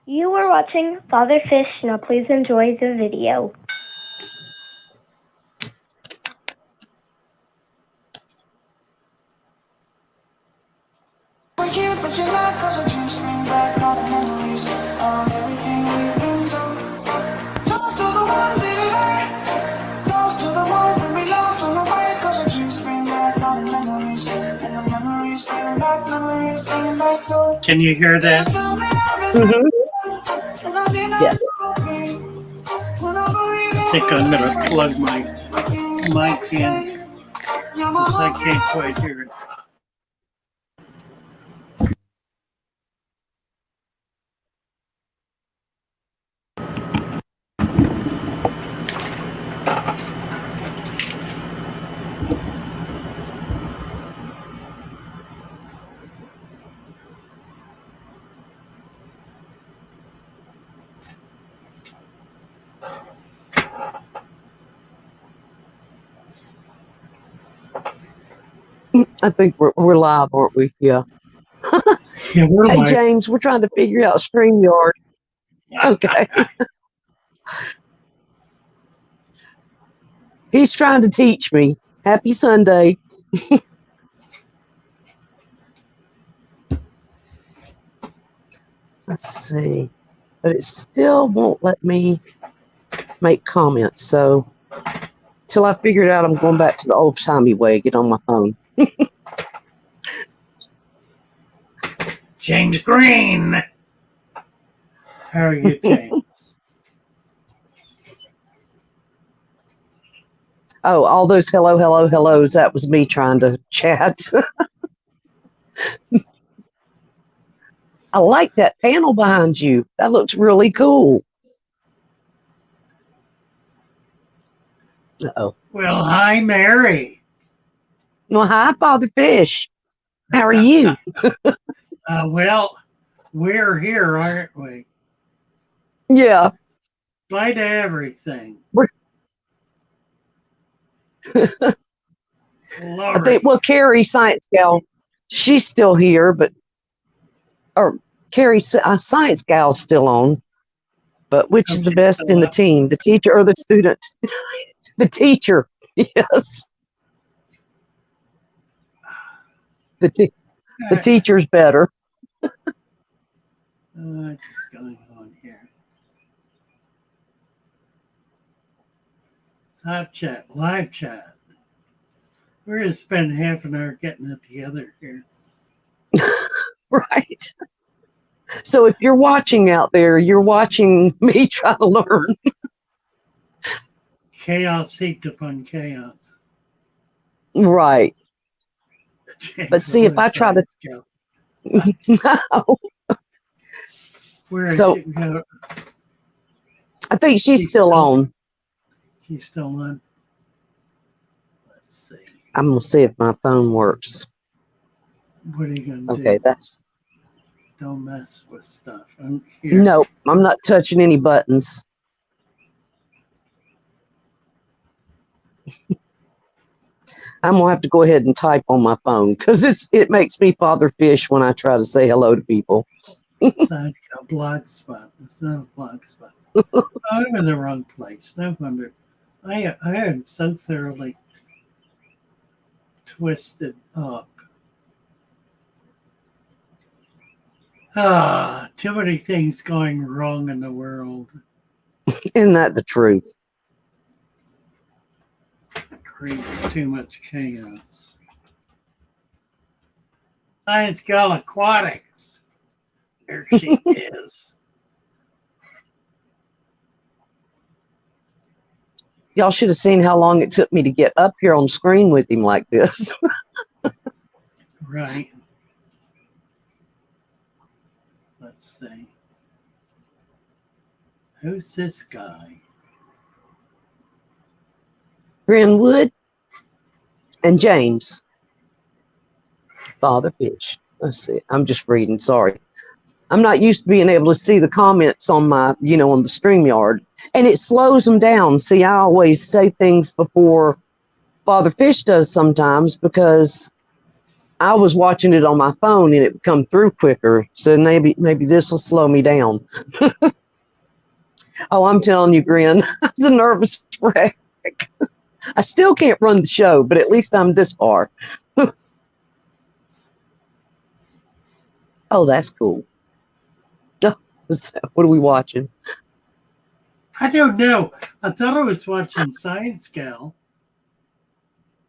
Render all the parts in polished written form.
You are watching Father Fish. Now please enjoy the video. We're here, but you're not, 'cause our dreams bring back all the memories of everything we've been through. Toast to the ones that died, toast to the ones that we lost on the way, 'cause our dreams bring back all the memories, and the memories bring back those. Can you hear that? Yes. I think I'm gonna plug my mic in because I can't quite hear it. I think we're live, aren't we? Yeah. Yeah, we're Hey, live. James, we're trying to figure out StreamYard. Okay. He's trying to teach me. Happy Sunday. Let's see. But it still won't let me make comments. So till I figure it out, I'm going back to the old-timey way, get on my phone. James Green. How are you, James? Oh, all those hellos, that was me trying to chat. I like that panel behind you. That looks really cool. Uh-oh. Well, hi, Mary. Well, hi, Father Fish. How are you? Well, we're here, aren't we? Yeah. Despite everything. I think, well, Carrie, Science Gal, she's still here, or Carrie, Science Gal's still on. But which is the best in the team, the teacher or the student? The teacher, yes. The teacher's better. What's going on here? Top chat, live chat. We're going to spend half an hour getting it together here. Right. So if you're watching out there, you're watching me try to learn. Chaos heaped upon chaos. Right. But see, if I try to... No. Where is So, she? I think she's still on. She's still on. Let's see. I'm going to see if my phone works. What are you going to do? Okay, that's... Don't mess with stuff. I'm here. Nope, I'm not touching any buttons. I'm going to have to go ahead and type on my phone because it makes me Father Fish when I try to say hello to people. It's not a blog spot. It's not a blog spot. I'm in the wrong place. No wonder. I am so thoroughly twisted up. Too many things going wrong in the world. Isn't that the truth? It creates too much chaos. Science Gal Aquatics. There she is. Y'all should have seen how long it took me to get up here on screen with him like this. Right. Let's see. Who's this guy? Grinwood and James. Father Fish. Let's see. I'm just reading. Sorry. I'm not used to being able to see the comments on my, on the StreamYard. And it slows them down. See, I always say things before Father Fish does sometimes because I was watching it on my phone and it would come through quicker. So maybe this will slow me down. Oh, I'm telling you, Grin, I was a nervous wreck. I still can't run the show, but at least I'm this far. Oh, that's cool. What are we watching? I don't know. I thought I was watching Science Gal.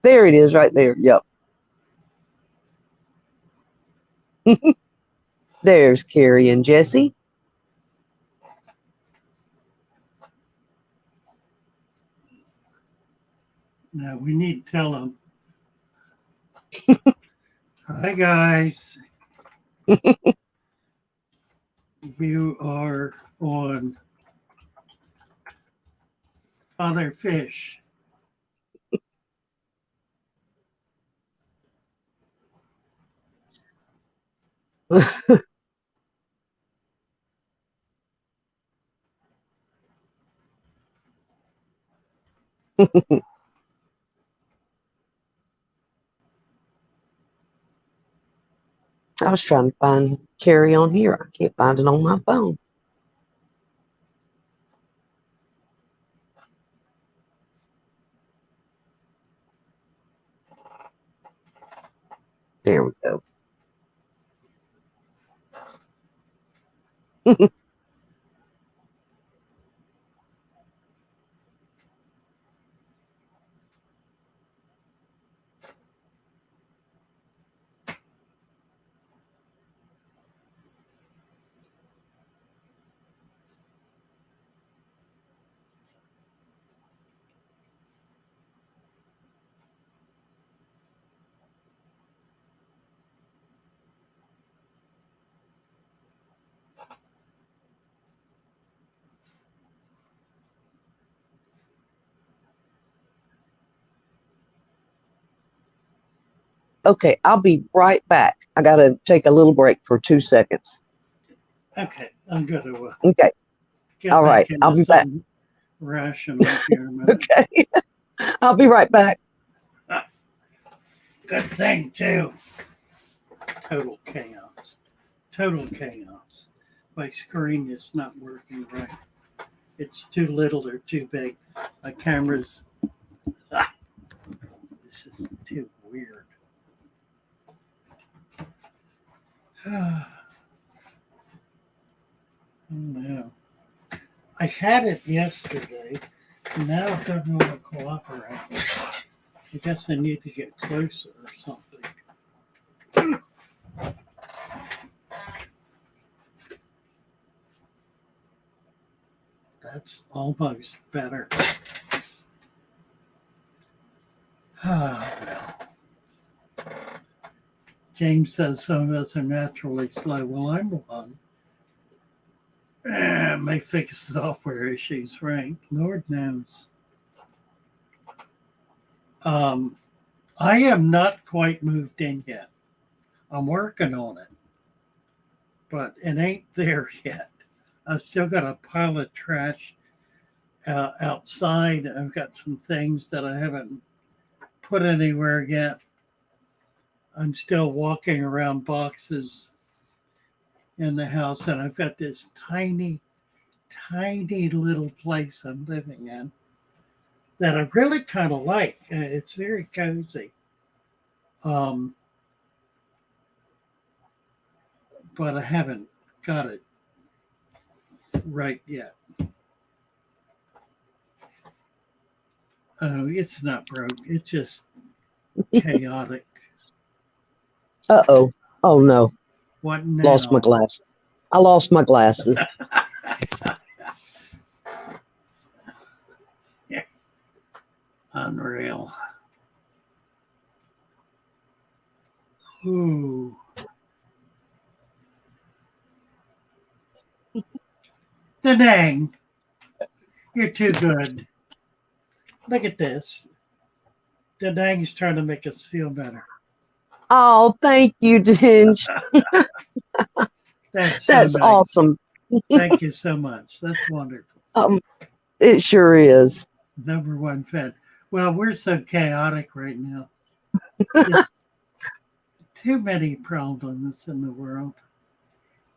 There it is right there. Yep. There's Carrie and Jesse. Now we need to tell them. Hi, guys. You are on Father Fish. I was trying to find Carrie on here. I can't find it on my phone. There we go. Okay, I'll be right back. I got to take a little break for 2 seconds. Okay, I'm going to Okay. get All right, back I'll into be back. some rational here. A minute. Okay. I'll be right back. Good thing, too. Total chaos. Total chaos. My screen is not working right. It's too little or too big. My camera's... This is too weird. Oh, no. I had it yesterday. And now it doesn't want to cooperate. I guess I need to get closer or something. That's almost better. Ah, well. James says some of us are naturally slow. Well, I'm one. May fix software issues, right? Lord knows. I am not quite moved in yet. I'm working on it, but it ain't there yet. I've still got a pile of trash outside. I've got some things that I haven't put anywhere yet. I'm still walking around boxes in the house, and I've got this tiny, tiny little place I'm living in that I really kind of like. It's very cozy. But I haven't got it right yet. Oh, it's not broke. It's just chaotic. Uh-oh. Oh, no. What now? Lost my glasses. I lost my glasses. Yeah. Unreal. Ooh. The dang. You're too good. Look at this. The dang's trying to make us feel better. Oh, thank you, Ginge. That's That's nice. awesome. Thank you so much. That's wonderful. It sure is. Number one fan. Well, we're so chaotic right now. Just too many problems in the world.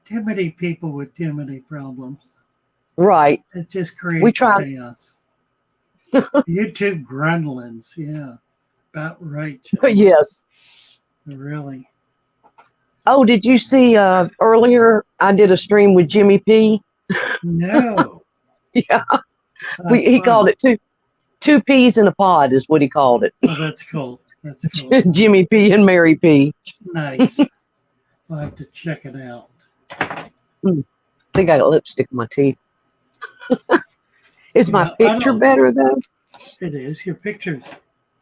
Too many people with too many problems. Right. It just We creates try. chaos. You two gruntlings, yeah. About right, Jane. Yes. Really. Oh, did you see earlier I did a stream with Jimmy P? No. Yeah. That's He called fun. it two peas in a pod is what he called it. Oh, that's cool. That's cool. Jimmy P and Mary P. Nice. I'll have to check it out. I think I got lipstick in my teeth. Is my Yeah, I picture don't. better though? It is. Your picture's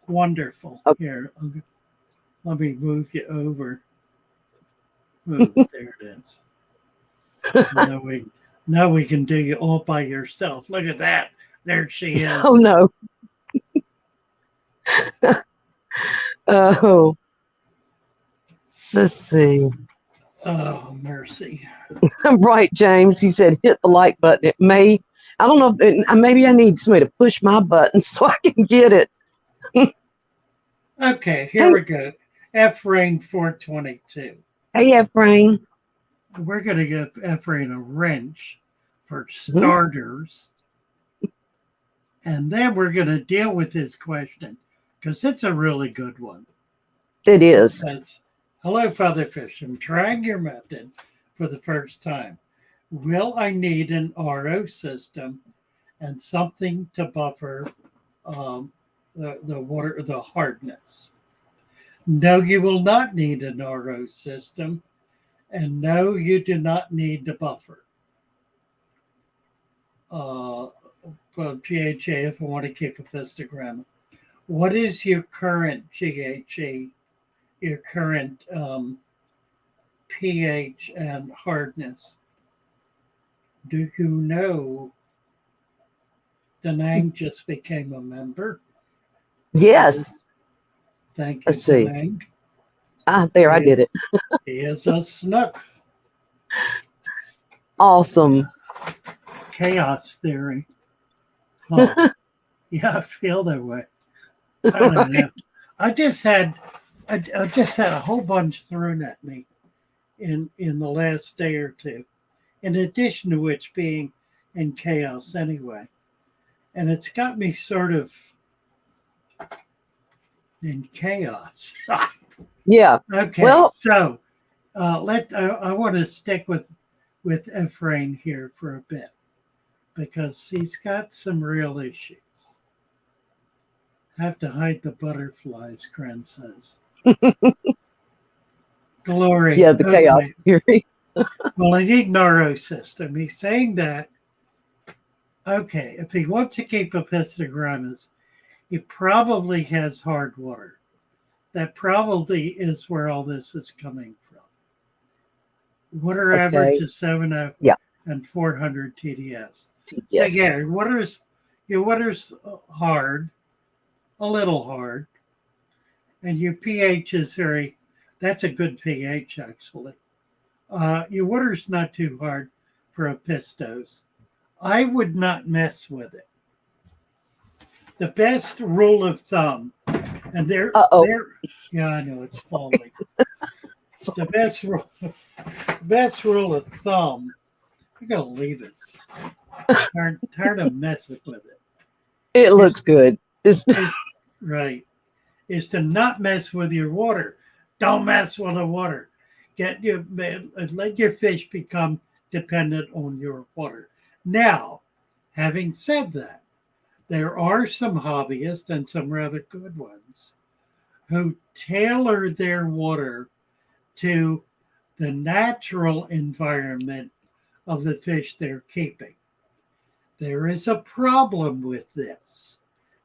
wonderful. Okay. Here, let me move you over. Ooh, there it is. Now we can do you all by yourself. Look at that. There she is. Oh no. Oh. Let's see. Oh, mercy. Right, James. He said hit the like button. It may. I don't know. Maybe I need somebody to push my button so I can get it. Okay, here we go. F Rain 422. Hey, Efrain. We're going to give F Rain a wrench for starters. And then we're going to deal with his question because it's a really good one. It is. That's, hello, Father Fish. I'm trying your method for the first time. Will I need an RO system and something to buffer the water, the hardness? No, you will not need an RO system. And no, you do not need to buffer. Well, GHA, if I want to keep a histogram. What is your current GHA, your current pH and hardness? Do you know Danang just became a member? Yes. Thank you, Let's see. Danang. There, I did it. He is a snook. Awesome. Chaos theory. Oh, yeah, I feel that way. I don't know. I just had a whole bunch thrown at me in the last day or two, in addition to which being in chaos anyway. And it's got me sort of in chaos. Yeah. Okay, Well, so I want to stick with Ephraim here for a bit because he's got some real issues. Have to hide the butterflies, Kren says. Glory. yeah, the chaos theory. Well, I need an RO system. He's saying that, okay, if he wants to keep a pistogramus, he probably has hard water. That probably is where all this is coming from. Water average is 7.0 and 400 TDS. Yes. So yeah, your water's hard, a little hard, and your pH is that's a good pH actually. Your water's not too hard for a pistos. I would not mess with it. The best rule of thumb, and yeah, I know it's falling. The best rule of thumb, I'm gonna leave it. Tired of messing with it. It looks good. Right. Is to not mess with your water. Don't mess with the water. Let your fish become dependent on your water. Now, having said that, there are some hobbyists and some rather good ones who tailor their water to the natural environment of the fish they're keeping. There is a problem with this,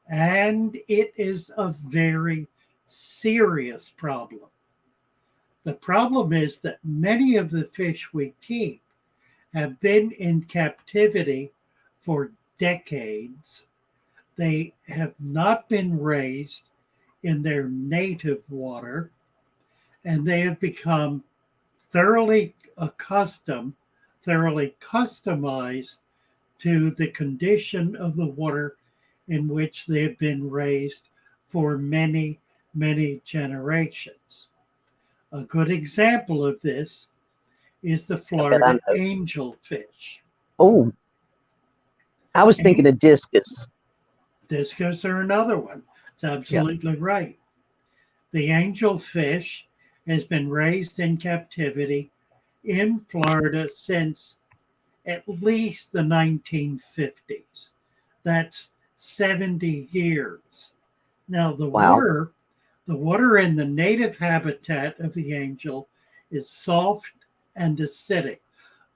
and it is a very serious problem. The problem is that many of the fish we keep have been in captivity for decades. They have not been raised in their native water, and they have become thoroughly customized to the condition of the water in which they have been raised for many, many generations. A good example of this is the I bet I Florida know. angelfish. Oh, I was thinking of discus. Discus are another one. It's Yeah. absolutely right. The angelfish has been raised in captivity in Florida since at least the 1950s. That's 70 years. Now Wow. the water in the native habitat of the angel is soft and acidic.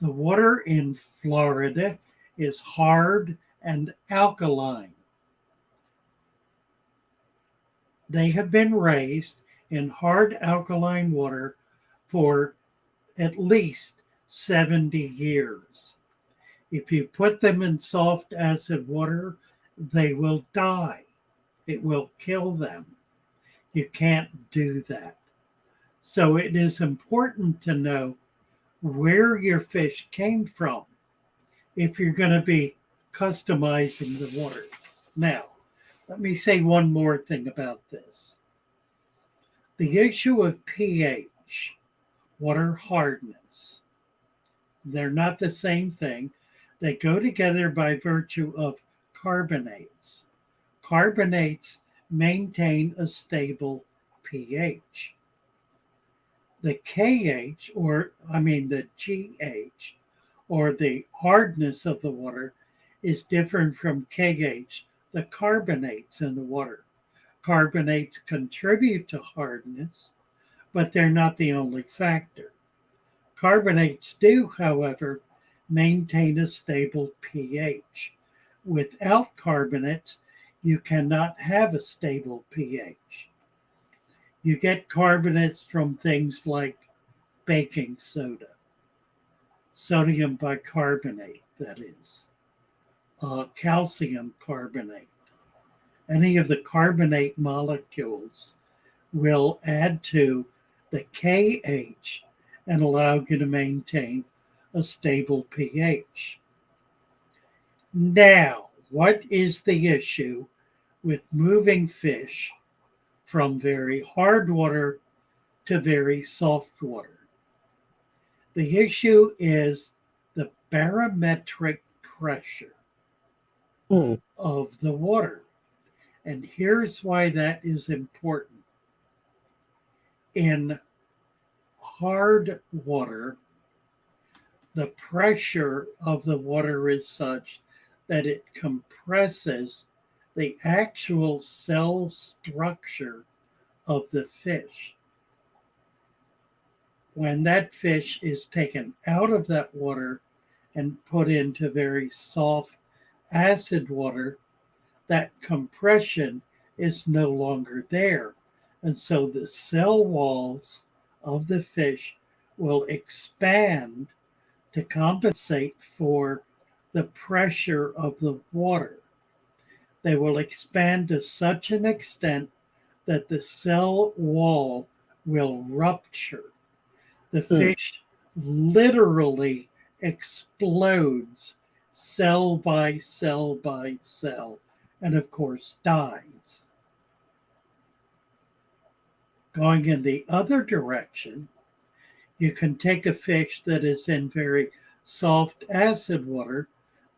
The water in Florida is hard and alkaline. They have been raised in hard alkaline water for at least 70 years. If you put them in soft acid water, they will die. It will kill them. You can't do that. So it is important to know where your fish came from if you're going to be customizing the water. Now, let me say one more thing about this. The issue of pH, water hardness, they're not the same thing. They go together by virtue of carbonates. Carbonates maintain a stable pH. The KH, the GH, or the hardness of the water, is different from KH, the carbonates in the water. Carbonates contribute to hardness, but they're not the only factor. Carbonates do, however, maintain a stable pH. Without carbonates, you cannot have a stable pH. You get carbonates from things like baking soda, sodium bicarbonate, that is, calcium carbonate. Any of the carbonate molecules will add to the KH and allow you to maintain a stable pH. Now, what is the issue with moving fish from very hard water to very soft water? The issue is the barometric pressure Mm. of the water. And here's why that is important. In hard water, the pressure of the water is such that it compresses the actual cell structure of the fish. When that fish is taken out of that water and put into very soft acid water, that compression is no longer there. And so the cell walls of the fish will expand to compensate for the pressure of the water. They will expand to such an extent that the cell wall will rupture. The fish literally explodes cell by cell by cell, and of course dies. Going in the other direction, you can take a fish that is in very soft acid water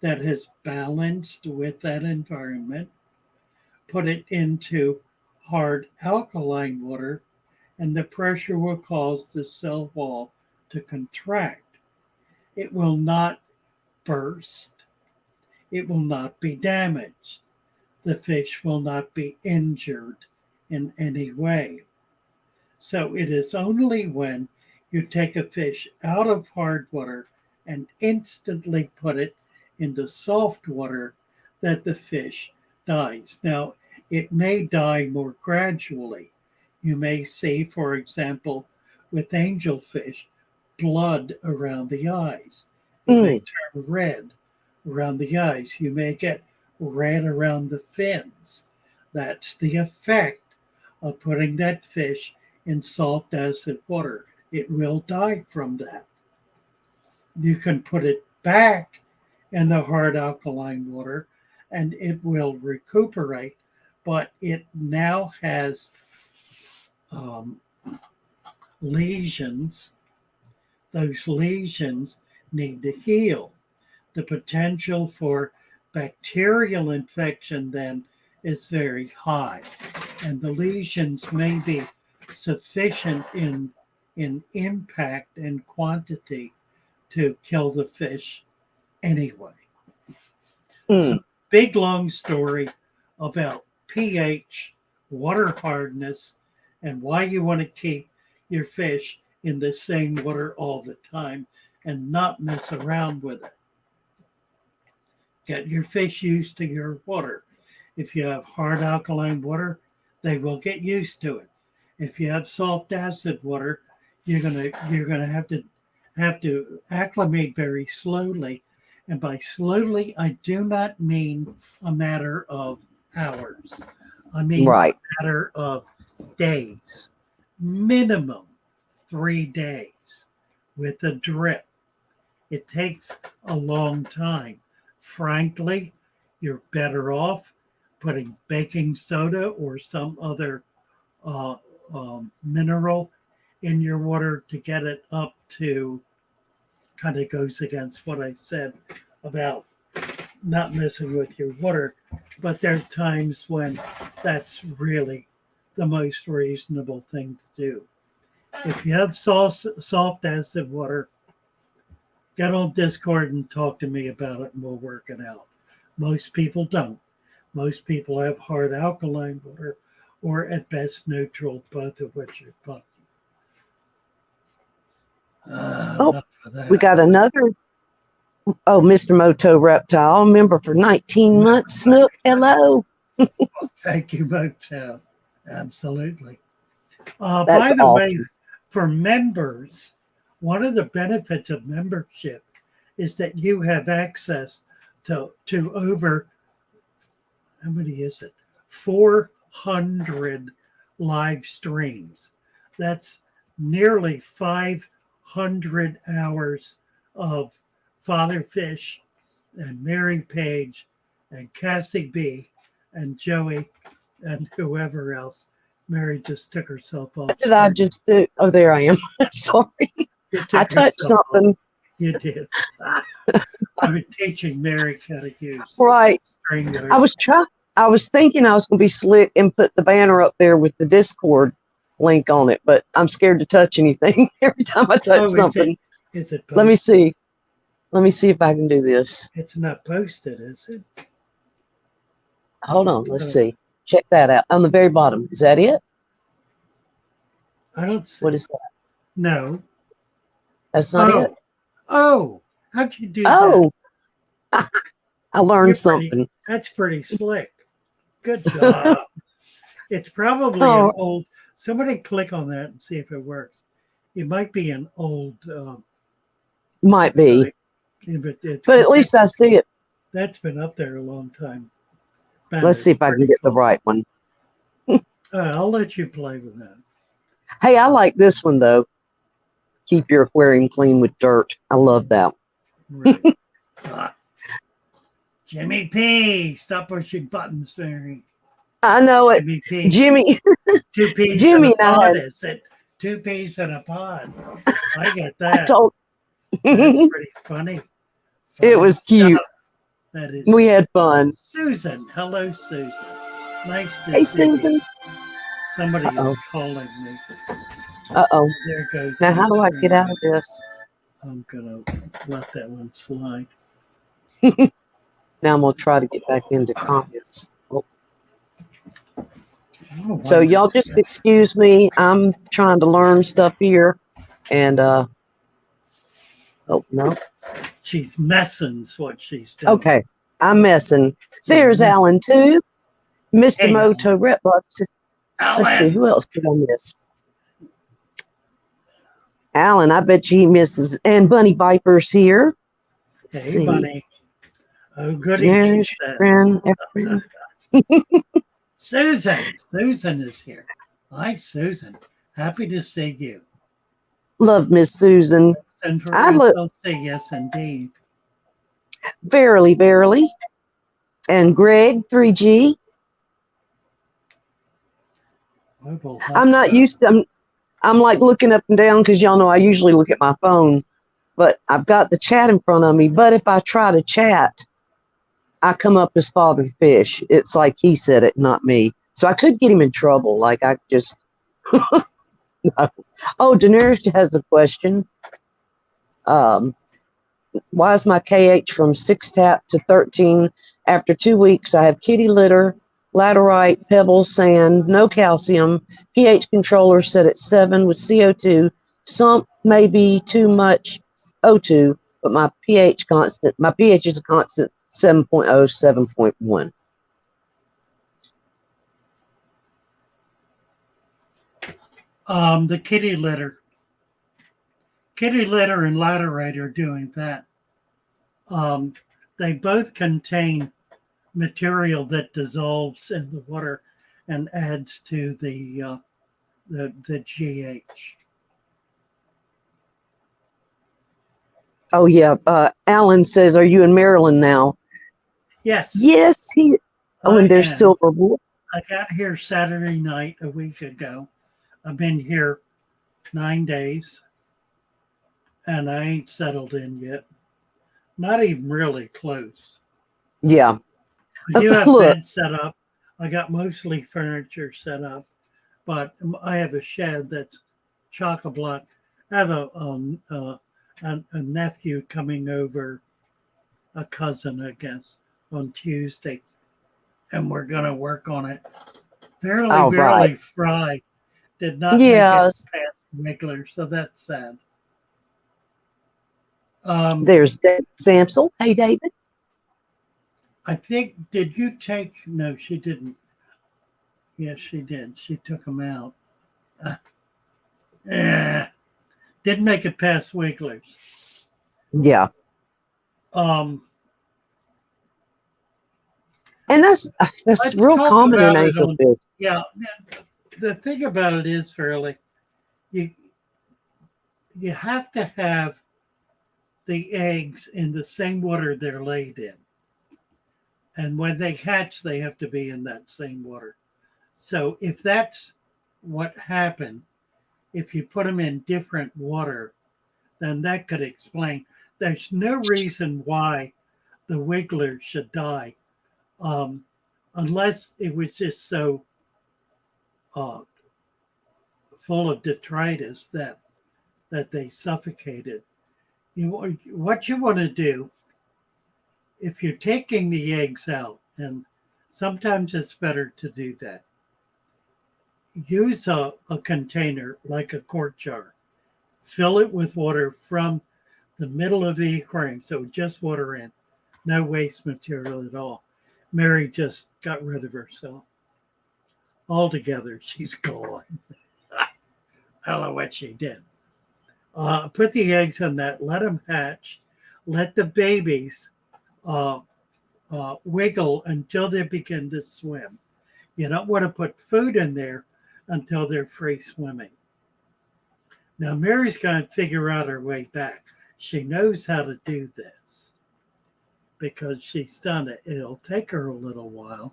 that has balanced with that environment, put it into hard alkaline water, and the pressure will cause the cell wall to contract. It will not burst. It will not be damaged. The fish will not be injured in any way. So it is only when you take a fish out of hard water and instantly put it into soft water that the fish dies. Now, it may die more gradually. You may see, for example, with angelfish, blood around the eyes. It may turn red around the eyes. You may get red around the fins. That's the effect of putting that fish in soft acid water. It will die from that. You can put it back in the hard alkaline water and it will recuperate, but it now has lesions, those lesions need to heal. The potential for bacterial infection then is very high, and the lesions may be sufficient in impact and quantity to kill the fish anyway. So, big long story about pH, water hardness, and why you want to keep your fish in the same water all the time and not mess around with it. Get your fish used to your water. If you have hard alkaline water, they will get used to it. If you have soft acid water, you're gonna have to acclimate very slowly. And by slowly, I do not mean a matter of hours. I mean Right. a matter of days, minimum 3 days with a drip. It takes a long time. Frankly, you're better off putting baking soda or some other mineral in your water to get it up to, kind of goes against what I said about not messing with your water, but there are times when that's really the most reasonable thing to do. If you have soft acid water, get on Discord and talk to me about it and we'll work it out. Most people don't. Most people have hard alkaline water or at best neutral, both of which are fine. We got another. Oh, Mr. Moto Reptile, member for 19 months. Snook, hello. Thank you, Motel. Absolutely. That's By the way, awesome. for members, one of the benefits of membership is that you have access to over, how many is it? 400 live streams. That's nearly 500 hours of Father Fish and Mary Paige and Cassie B and Joey and whoever else. Mary just took herself off. What did I just do? Oh, there I am. Sorry. I touched something. You did. I've been teaching Mary how to use Right. string. I was thinking I was going to be slick and put the banner up there with the Discord link on it, but I'm scared to touch anything every time I touch something. Is it Let me see. Let me see if I can do this. It's not posted, is it? Hold on. Let's see. Check that out. On the very bottom. Is that it? I don't see. What is that? No. That's not it. Oh, how'd you do that? Oh, I learned You're something. That's pretty slick. Good job. It's probably an old. Somebody click on that and see if it works. It might be an old. Might be. But at least I see it. That's been up there a long time. Let's see if I can get the right one. I'll let you play with that. Hey, I like this one, though. Keep your aquarium clean with dirt. I love that. Right. Jimmy P, stop pushing buttons, Fairy. I know it. Jimmy P. Jimmy. 2 peas Jimmy in a pod. and I Is it 2 peas in a pod? I get that. That's pretty funny. It was cute. That is. We had fun. Susan. Hello, Susan. Nice to Hey, see Susan. you. Somebody Uh-oh. is calling me. Uh-oh. There goes. Now, how do I get out of this? I'm going to let that one slide. Now I'm going to try to get back into comments. Oh. Oh, So y'all just excuse me. I'm trying to learn stuff here. And, oh, no. She's messing's what she's doing. Okay. I'm messing. There's Alan, too. Mr. Hey, Moto Rep. Let's see. Alan. Who else could I miss? Alan, I bet you he misses. And Bunny Viper's here. Hey, See. Bunny. Oh, goody. There's She says. friend, everyone. Susan. Susan is here. Hi, Susan. Happy to see you. Love Miss Susan. And for I look- I'll say yes, indeed. Verily, verily. And Greg, 3G. I will I'm not hot used to I'm like looking up and down because y'all know I usually look at my phone, but I've got the chat in front of me. But if I try to chat, I come up as Father Fish. It's like he said it, not me. So I could get him in trouble. Like I just. Oh, Daenerys has a question. Why is my KH from 6 tap to 13? After 2 weeks, I have kitty litter, laterite, pebbles, sand, no calcium, pH controller set at 7 with CO2. Sump may be too much O2, but my pH constant. My pH is a constant 7.0, 7.1. The kitty litter and laterite are doing that. They both contain material that dissolves in the water and adds to the GH. Oh yeah. Alan says, "Are you in Maryland now?" Yes. Yes. Oh, and there's Silverwood. I got here Saturday night a week ago. I've been here 9 days, and I ain't settled in yet. Not even really close. Yeah. I do have bed set up. I got mostly furniture set up, but I have a shed that's chock-a-block. I have a nephew coming over, a cousin, I guess, on Tuesday, and we're going to work on it. Fairly Fry did not make it past regular, so that's sad. There's David Samsel. Hey, David. I think, did you take, no, she didn't. Yes, she did. She took them out. Didn't make it past Wigglers. Yeah. And that's real common in anglerfish. Yeah. The thing about it is, Fairly, you have to have the eggs in the same water they're laid in. And when they hatch, they have to be in that same water. So if that's what happened, if you put them in different water, then that could explain. There's no reason why the wigglers should die, unless it was just so full of detritus that they suffocated. What you want to do, if you're taking the eggs out, and sometimes it's better to do that, use a container like a quart jar. Fill it with water from the middle of the aquarium, so just water in, no waste material at all. Mary just got rid of herself. Altogether, she's gone. I don't know what she did. Put the eggs in that, let them hatch, let the babies wiggle until they begin to swim. You don't want to put food in there until they're free swimming. Now, Mary's going to figure out her way back. She knows how to do this because she's done it. It'll take her a little while,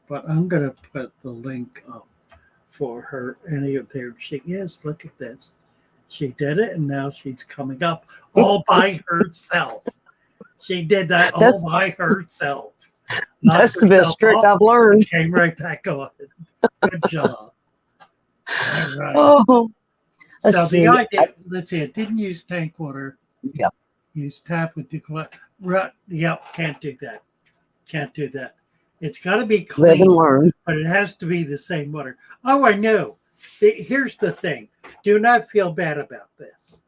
but I'm going to put the link up for her. There she is. Look at this. She did it, and now she's coming up all by herself. She did that all by herself. That's the best trick I've learned. Came right back on. Good job. All right. Oh, so the idea, let's see, it didn't use tank water. Yep. Use tap with right. Yep, can't do that. Can't do that. It's got to be clean. Live and learn. But it has to be the same water. Oh, I know. Here's the thing. Do not feel bad about this.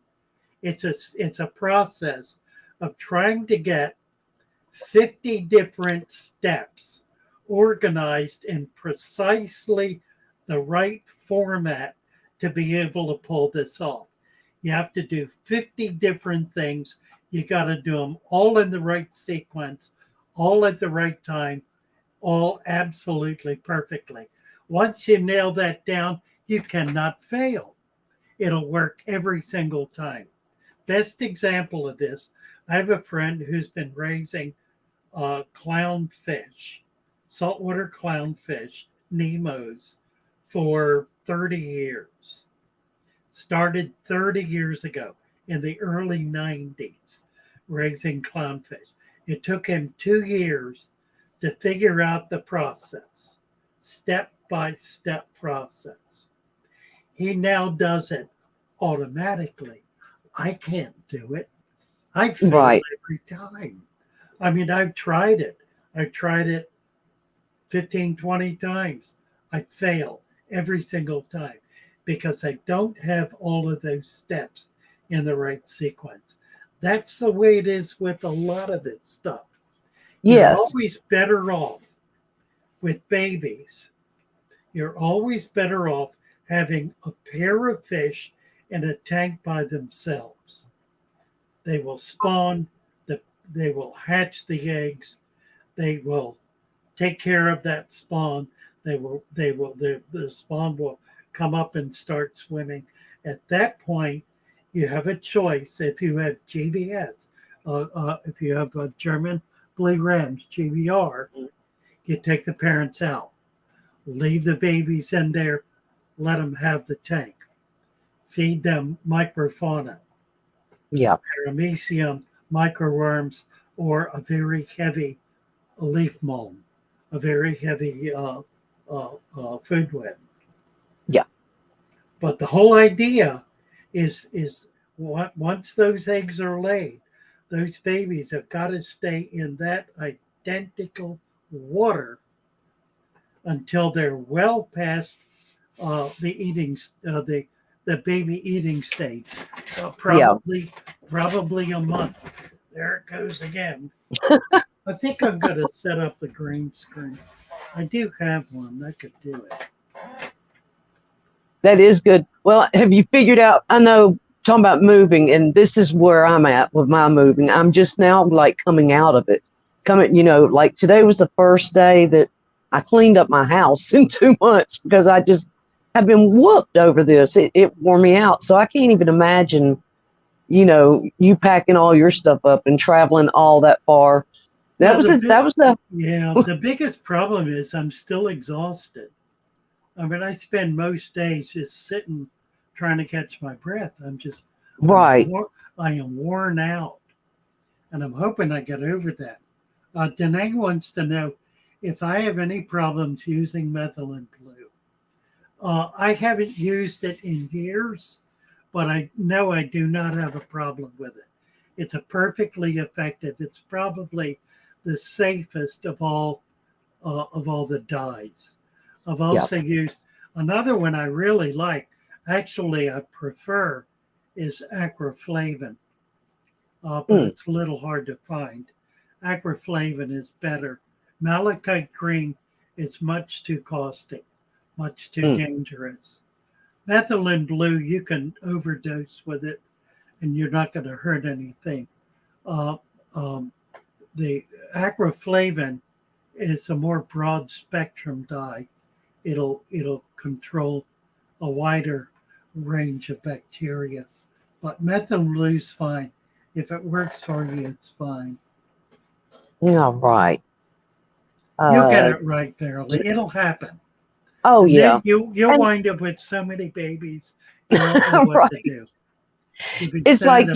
It's a process of trying to get 50 different steps organized in precisely the right format to be able to pull this off. You have to do 50 different things. You got to do them all in the right sequence, all at the right time, all absolutely perfectly. Once you nail that down, you clownot fail. It'll work every single time. Best example of this, I have a friend who's been raising clownfish, saltwater clownfish, Nemos, for 30 years. Started 30 years ago in the early 90s, raising clownfish. It took him 2 years to figure out the process, step by step process. He now does it automatically. I can't do it. I fail Right. every time. I mean, I've tried it. I've tried it 15, 20 times. I fail every single time because I don't have all of those steps in the right sequence. That's the way it is with a lot of this stuff. You're Yes. always better off with babies. You're always better off having a pair of fish in a tank by themselves. They will spawn, they will hatch the eggs, they will take care of that spawn. The spawn will come up and start swimming. At that point, you have a choice. If you have GBS, if you have a German blue rams, GBR, you take the parents out, leave the babies in there, let them have the tank, feed them microfauna, Yeah. paramecium, microworms, or a very heavy leaf mold, a very heavy food web. Yeah. But the whole idea is once those eggs are laid, those babies have got to stay in that identical water until they're well past the eating the baby eating stage. Probably a month. There it goes again. I think I'm going to set up the green screen. I do have one that could do it. That is good. Well, have you figured out? I know, talking about moving, and this is where I'm at with my moving. I'm just now like coming out of it. Like today was the first day that I cleaned up my house in 2 months because I just have been whooped over this. It wore me out. So I can't even imagine, you packing all your stuff up and traveling all that far. The biggest problem is I'm still exhausted. I mean, I spend most days just sitting trying to catch my breath. Right. I am worn out, and I'm hoping I get over that. Danae wants to know if I have any problems using methylene blue. I haven't used it in years, but I know I do not have a problem with it. It's a perfectly effective. It's probably the safest of all the dyes. I've also used another one I really like. Actually, I prefer is acroflavin, but it's a little hard to find. Acroflavin is better. Malachite green is much too caustic, much too dangerous. Methylene blue, you can overdose with it, and you're not going to hurt anything. The acroflavin is a more broad spectrum dye. It'll control a wider range of bacteria. But methylene blue's fine. If it works for you, it's fine. Yeah, right. You'll get it right, Verily. It'll happen. Oh, and yeah. You'll wind up with so many babies. You don't know what to do. It's like,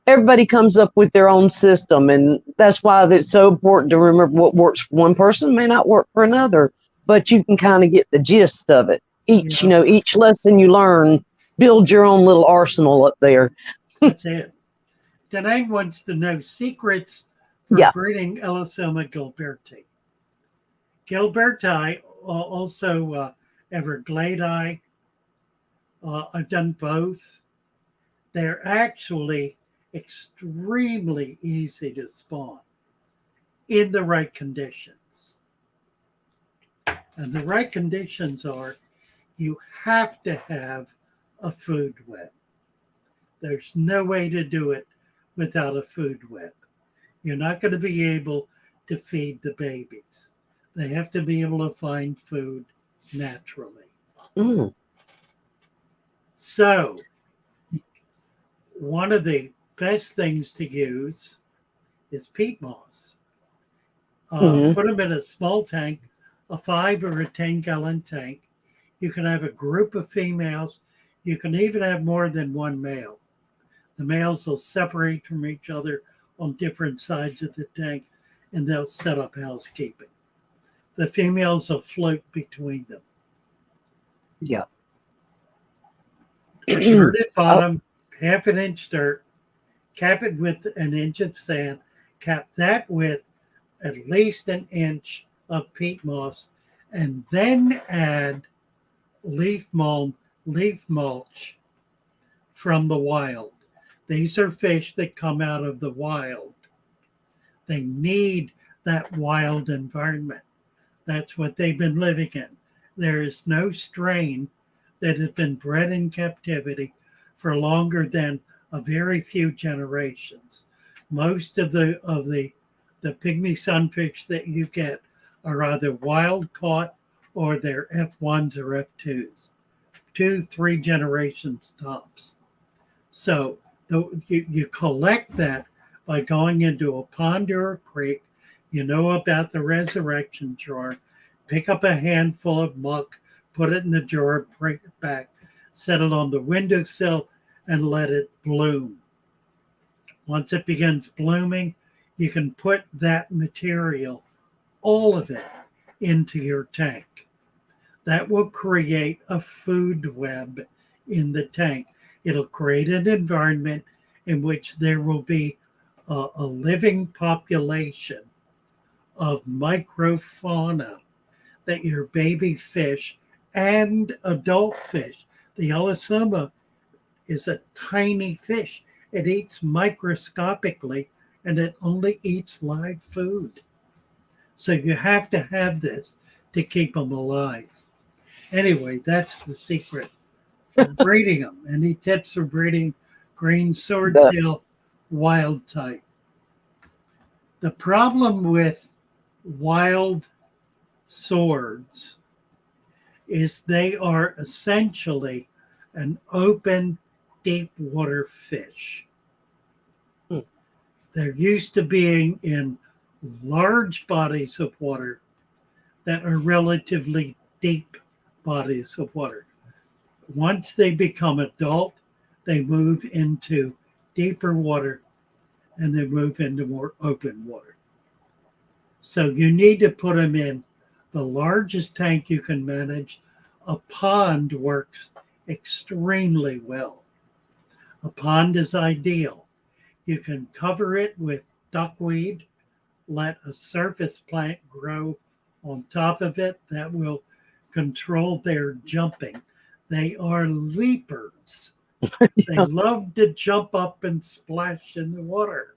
everybody comes up with their own system, and that's why it's so important to remember what works for one person may not work for another, but you can kind of get the gist of it. Each lesson you learn, build your own little arsenal up there. That's it. Danae wants to know secrets for breeding Elosoma gilberti. Gilberti, also Everglades. I've done both. They're actually extremely easy to spawn in the right conditions. And the right conditions are you have to have a food web. There's no way to do it without a food web. You're not going to be able to feed the babies. They have to be able to find food naturally. So, one of the best things to use is peat moss. Put them in a small tank, a 5 or a 10-gallon tank. You can have a group of females You can even have more than one male. The males will separate from each other on different sides of the tank, and they'll set up housekeeping. The females will float between them. Yeah. Inverted bottom, 1/2 inch dirt, cap it with an inch of sand, cap that with at least an inch of peat moss, and then add leaf mulch from the wild. These are fish that come out of the wild. They need that wild environment. That's what they've been living in. There is no strain that has been bred in captivity for longer than a very few generations. Most of the pygmy sunfish that you get are either wild caught or they're F1s or F2s, 2-3 generations tops. So you collect that by going into a pond or a creek. You know about the resurrection jar. Pick up a handful of muck, put it in the jar, bring it back, set it on the windowsill, and let it bloom. Once it begins blooming, you can put that material, all of it, into your tank. That will create a food web in the tank. It'll create an environment in which there will be a living population of microfauna that your baby fish and adult fish. The Elasoma is a tiny fish. It eats microscopically and it only eats live food. So you have to have this to keep them alive. Anyway, that's the secret for breeding them. Any tips for breeding green swordtail wild type? The problem with wild swords is they are essentially an open deep water fish. They're used to being in large bodies of water that are relatively deep bodies of water. Once they become adult, they move into deeper water and they move into more open water. So you need to put them in the largest tank you can manage. A pond works extremely well. A pond is ideal. You can cover it with duckweed, let a surface plant grow on top of it that will control their jumping. They are leapers. They love to jump up and splash in the water.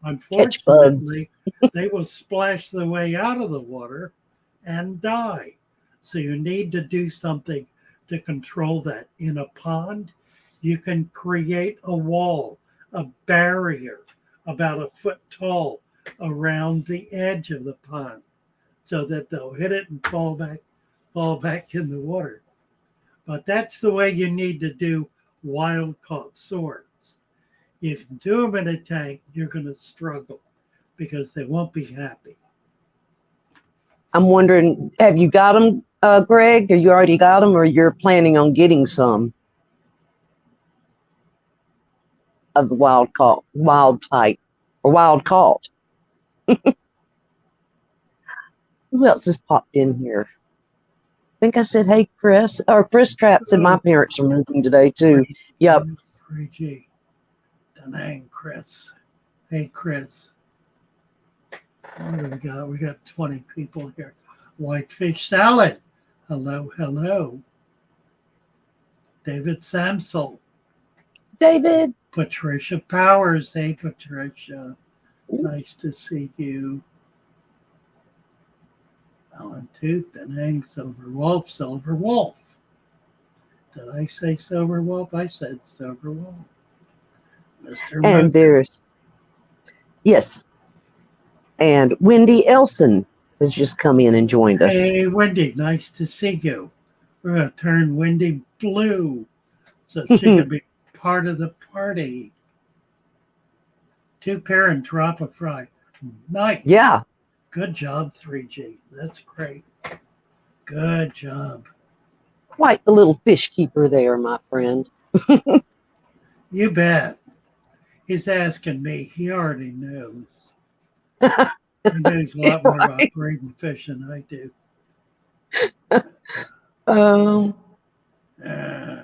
Unfortunately, they will splash their way out of the water and die. So you need to do something to control that. In a pond, you can create a wall, a barrier about a foot tall around the edge of the pond so that they'll hit it and fall back in the water. But that's the way you need to do wild caught swords. You can do them in a tank, you're going to struggle because they won't be happy. I'm wondering, have you got them, Greg? Or you already got them, or you're planning on getting some of the wild type, or wild caught? Who else has popped in here? I think I said, hey, Chris. Or Chris Trapp said my parents are moving today, too. Yep. 3G. Dang, Chris. Hey, Chris. What do we got? We got 20 people here. Whitefish salad. Hello, hello. David Samsel. David. Patricia Powers. Hey, Patricia. Nice to see you. Alan Tooth, Danang, Silver Wolf, Silver Wolf. Did I say Silver Wolf? I said Silver Wolf. Mr. And Moker. there's, yes. And Wendy Elson has just come in and joined us. Hey, Wendy, nice to see you. We're going to turn Wendy blue so she can be part of the party. 2 pair and drop a fry. Nice. Yeah. Good job, 3G. That's great. Good job. quite the little fish keeper there, my friend. You bet. He's asking me. He already knows. He knows a lot more about Right. breeding fish than I do. Um, Uh,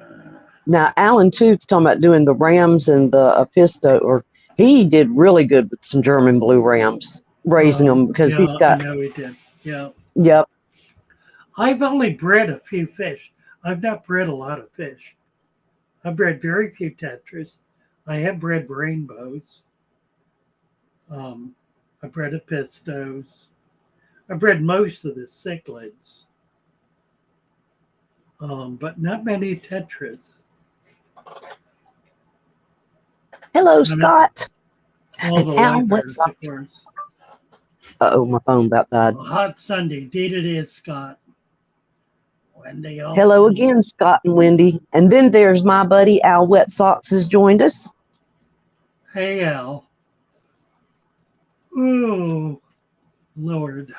Now, Alan Tooth's talking about doing the rams and the Apisto, or he did really good with some German blue rams, raising them because yeah, he's I got, know he did. Yeah. yep. I've only bred a few fish. I've not bred a lot of fish. I've bred very few tetras. I have bred rainbows. I bred apistos. I bred most of the cichlids, but not many tetras. Hello, And Scott. all the Al, what's lightbirds, up? of course. Uh-oh, my phone about died. A hot Sunday. Indeed it is, Scott. Wendy Hello Olson. again, Scott and Wendy. And then there's my buddy Al Wet Socks has joined us. Hey, Al. Ooh, Lord.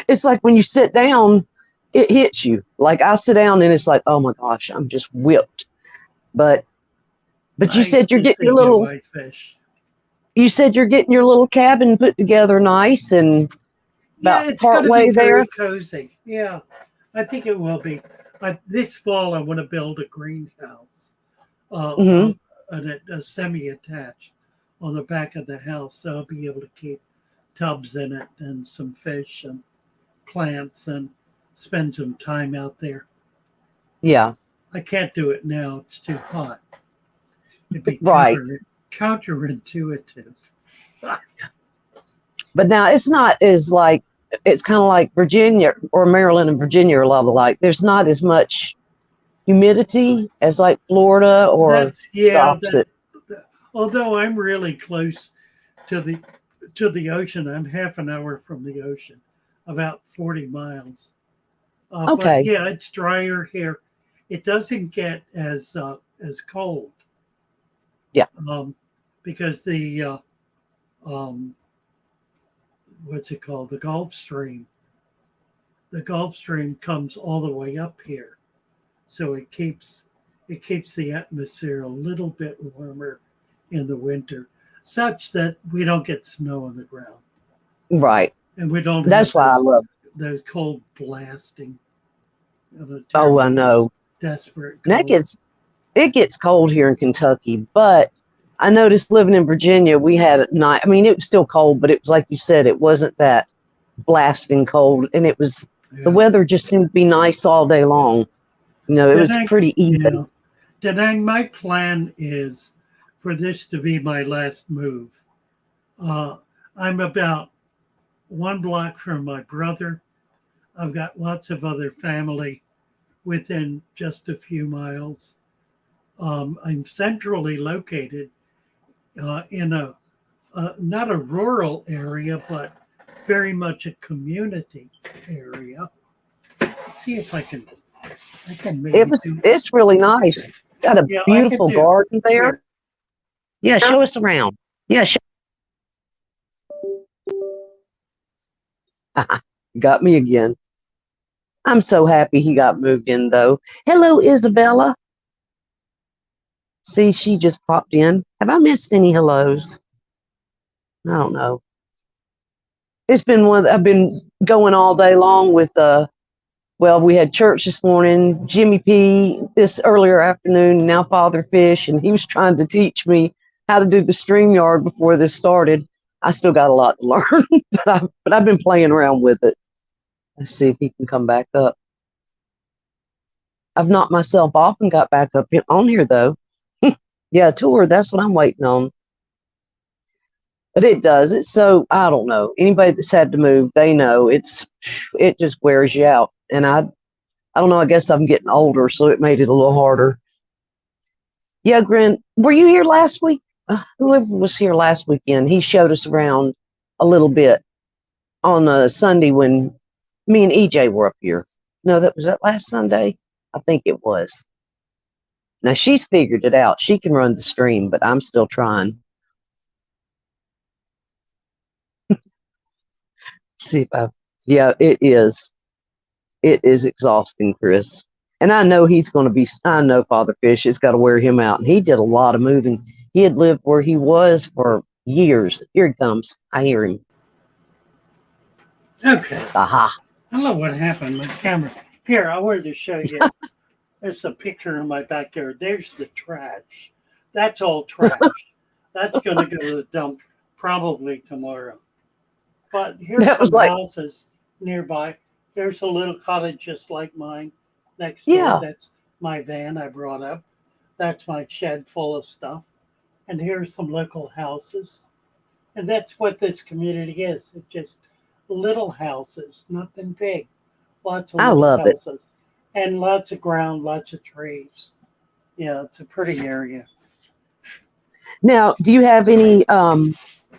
It's like when you sit down, it hits you. Like I sit down and it's like, oh my gosh, I'm just whipped. But you Nice said you're to getting your see you, little Whitefish. cabin put together nice and Yeah, about it's going part to be way there. very cozy. Yeah, I think it will be. This fall, I want to build a greenhouse, Hmm. a semi-attached on the back of the house. So I'll be able to keep tubs in it and some fish and plants and spend some time out there. Yeah, I can't do it now. It's too hot. It'd be right. counterintuitive. But now it's not as like, it's kind of like Virginia or Maryland and Virginia are a lot alike. There's not as much humidity as like Florida or That's the yeah. opposite. Although I'm really close to the ocean, I'm half an hour from the ocean, about 40 miles. But Okay. yeah, it's drier here. It doesn't get as cold. Yeah. Because the um, what's it called? The Gulf Stream. The Gulf Stream comes all the way up here, so it keeps the atmosphere a little bit warmer in the winter, such that we don't get snow on the ground Right. and we don't have That's why I love. those cold blasting, Oh, I terrible, know. desperate And cold. it gets cold here in Kentucky, but I noticed living in Virginia, we had at night. I mean, it was still cold, but it was like you said, it wasn't that blasting cold, and the Yeah. weather just seemed to be nice all day long. You know, it was pretty even. Yeah. Danang, my plan is for this to be my last move. Uh, I'm about one block from my brother. I've got lots of other family within just a few miles. I'm centrally located in not a rural area, but very much a community area. Let's see if I can maybe do. It's really nice. Got a Yeah, I can beautiful do. garden there. Here. Yeah, show us around. Yeah, got me again. I'm so happy he got moved in, though. Hello, Isabella. See, she just popped in. Have I missed any hellos? I don't know. It's been I've been going all day long with well, we had church this morning, Jimmy P this earlier afternoon, now Father Fish, and he was trying to teach me how to do the StreamYard before this started. I still got a lot to learn, but I've been playing around with it. Let's see if he can come back up. I've knocked myself off and got back up on here though. Yeah, tour, that's what I'm waiting on. But it does. It's so, I don't know. Anybody that's had to move, they know it just wears you out. And I don't know, I guess I'm getting older, so it made it a little harder. Yeah, Grin, were you here last week? Whoever was here last weekend, he showed us around a little bit on a Sunday when me and EJ were up here. No, was that last Sunday? I think it was. Now she's figured it out. She can run the stream, but I'm still trying. See if yeah, it is. It is exhausting, Chris. And I know I know Father Fish has got to wear him out. And he did a lot of moving. He had lived where he was for years. Here he comes. I hear him. Okay. Aha. I don't know what happened with the camera. Here, I wanted to show you. There's a picture in my backyard. There's the trash. That's all trash. That's going to go to the dump probably tomorrow. But here's some houses nearby. There's a little cottage just like mine next door. That's my van I brought up. That's my shed full of stuff. And here's some local houses. And that's what this community is. It's just little houses, nothing big. Lots of little houses. And lots of ground, lots of trees. Yeah, it's a pretty area. Now, do you have any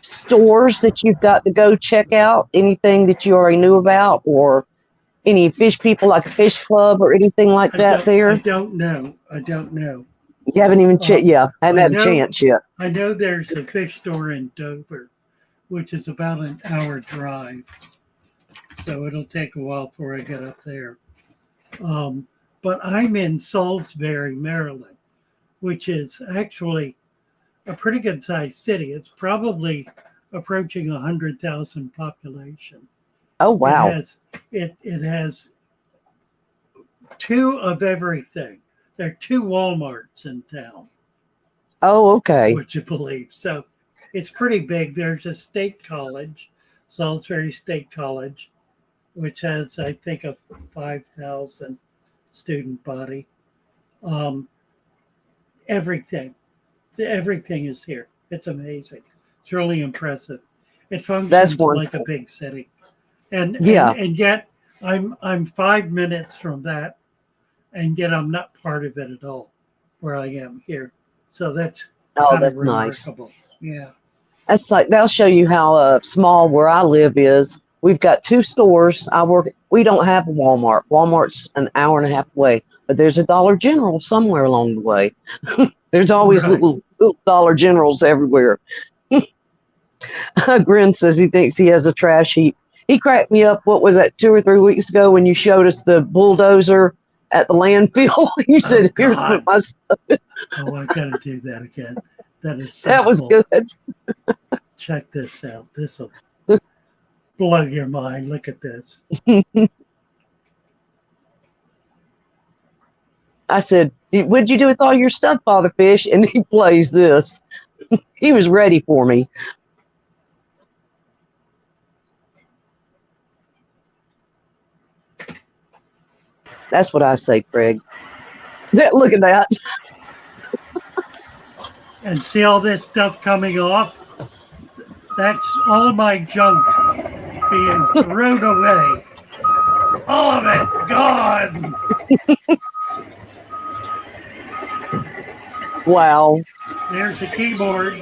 stores that you've got to go check out? Anything that you already knew about, or any fish people like a fish club or anything like that there? I don't know. You haven't even checked? Yeah, I hadn't had a chance yet. I know there's a fish store in Dover, which is about an hour drive. So it'll take a while before I get up there. But I'm in Salisbury, Maryland, which is actually a pretty good sized city. It's probably approaching 100,000 population. Oh, wow. It has two of everything. There are two Walmarts in town. Oh, okay. Would you believe? So it's pretty big. There's a state college, Salisbury State College, which has, I think, a 5,000 student body. Everything is here. It's amazing. It's really impressive. It functions like a big city. And yet I'm 5 minutes from that, and yet I'm not part of it at all where I am here. So that's remarkable. Nice. Yeah. That's like, they'll show you how small where I live is. We've got two stores. We don't have a Walmart. Walmart's an hour and a half away, but there's a Dollar General somewhere along the way. There's always little Dollar Generals everywhere. Grin says he thinks he has a trash heap. He cracked me up. What was that, 2 or 3 weeks ago when you showed us the bulldozer at the landfill? You said, "Here's my stuff." Oh, I gotta do that again. That is so that was cool. Good. Check this out. This will blow your mind. Look at this. I said, "What'd you do with all your stuff, Father Fish?" And he plays this. He was ready for me. That's what I say, Craig. Look at that. And see all this stuff coming off? That's all my junk being thrown away. All of it gone. Wow. There's the keyboard.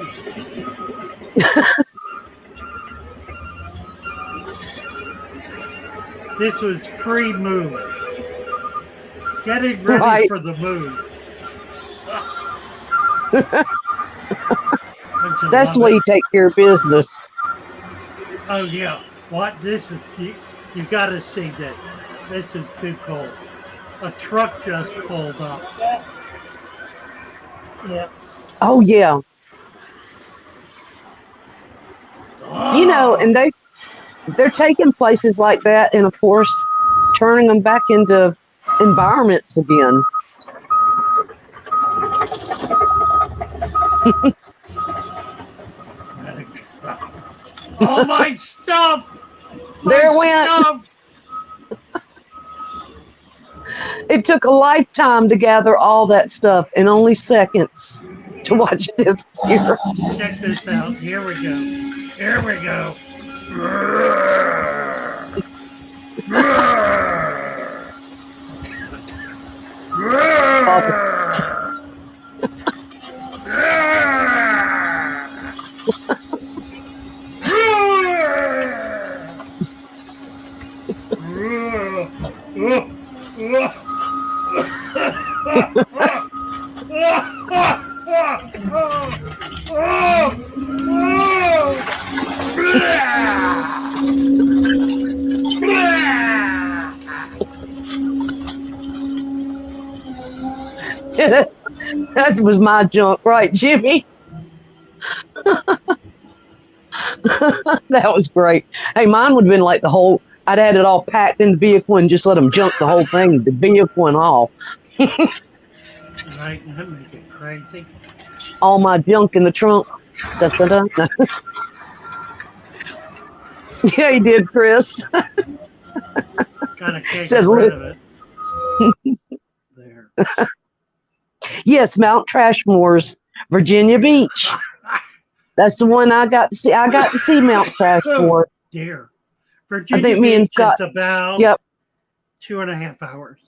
This was pre-move. Getting ready for the move. That's the way you take care of business. Oh yeah. What this is, you got to see this. This is too cool. A truck just pulled up. Yeah. Oh yeah. You know, and they're taking places like that and of course turning them back into environments again. All my stuff! There it went. It took a lifetime to gather all that stuff and only seconds to watch it disappear. Check this out. Here we go. Here we go. That was my junk, right, Jimmy? That was great. Hey, mine would have been like the whole, I'd had it all packed in the vehicle and just let them junk the whole thing, the vehicle and all. Right, that make it crazy. All my junk in the trunk. Da, da, da. Yeah, he did, Chris. Gotta get Said, rid of it. There. yes, Mount Trashmore's Virginia Beach. That's the one I got to see. I got to see Mount Trashmore. Oh, dear. I Virginia think me and Beach Scott. is about Yep. 2.5 hours.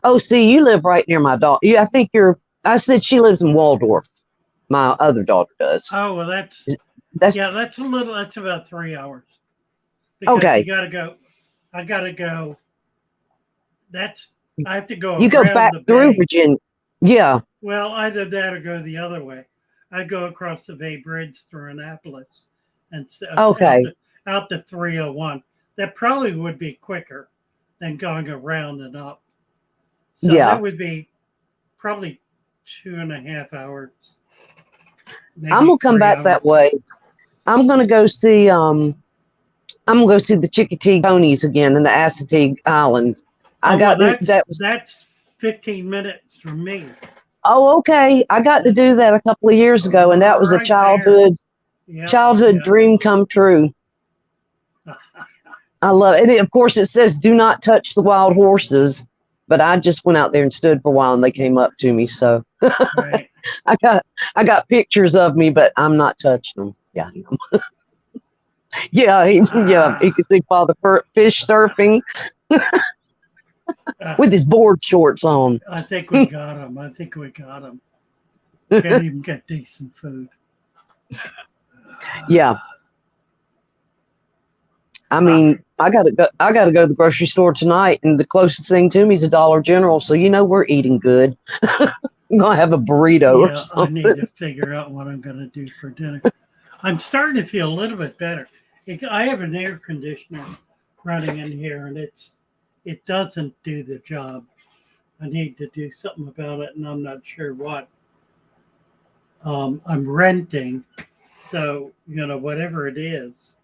Oh, see, you live right near my daughter. Yeah, I think you're. I said she lives in Waldorf. My other daughter does. Oh, well, that's a little. That's about 3 hours. Because okay. You gotta go. I gotta go. I have to go. You go back the through bay. Virginia. Yeah. Well, either that or go the other way. I go across the Bay Bridge through Annapolis and Okay. out to 301. That probably would be quicker than going around and up. So Yeah. that would be probably 2.5 hours. I'm gonna come back that way. I'm gonna go see I'm gonna go see the Chickatee ponies again in the Assateague Islands. That's 15 minutes from me. Oh, okay. I got to do that a couple of years ago, and that was a childhood dream come true. I love it. And of course, it says do not touch the wild horses, but I just went out there and stood for a while, and they came up to me. So Right. I got pictures of me, but I'm not touching them. Yeah. Yeah, you can see Father Fish surfing with his board shorts on. I think we got him. Can't even get decent food. Yeah. I mean, I gotta go to the grocery store tonight, and the closest thing to me is a Dollar General, so we're eating good. I'm gonna have a burrito or something. I need to figure out what I'm gonna do for dinner. I'm starting to feel a little bit better. I have an air conditioner running in here, and it doesn't do the job. I need to do something about it, and I'm not sure what. I'm renting, so whatever it is,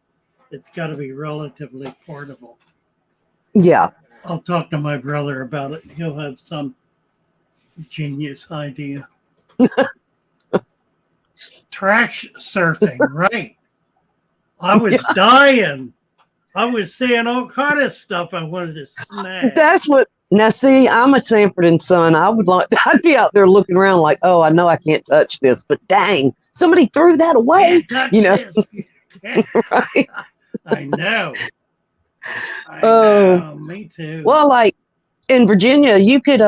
it's got to be relatively portable. Yeah. I'll talk to my brother about it. He'll have some genius idea. Trash surfing, right? I was dying. I was seeing all kind of stuff I wanted to snag. That's what. Now, see, I'm a Sanford and Son. I'd be out there looking around like, oh, I know I can't touch this, but dang, somebody threw that away. Right? I know. I know. Me too. Well, like in Virginia, you could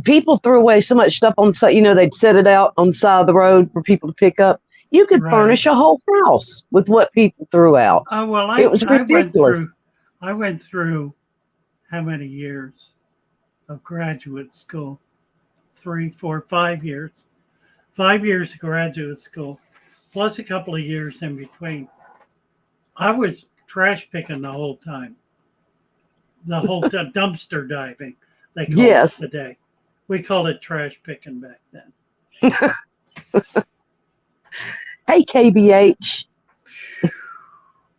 people threw away so much stuff on the side. They'd set it out on the side of the road for people to pick up. You could furnish a whole house with what people threw out. Oh well, it was ridiculous. I went through how many years of graduate school? 3, 4, 5 years. 5 years of graduate school, plus a couple of years in between. I was trash picking the whole time. The whole time, dumpster diving, they call it today. We called it trash picking back then. Hey, KBH.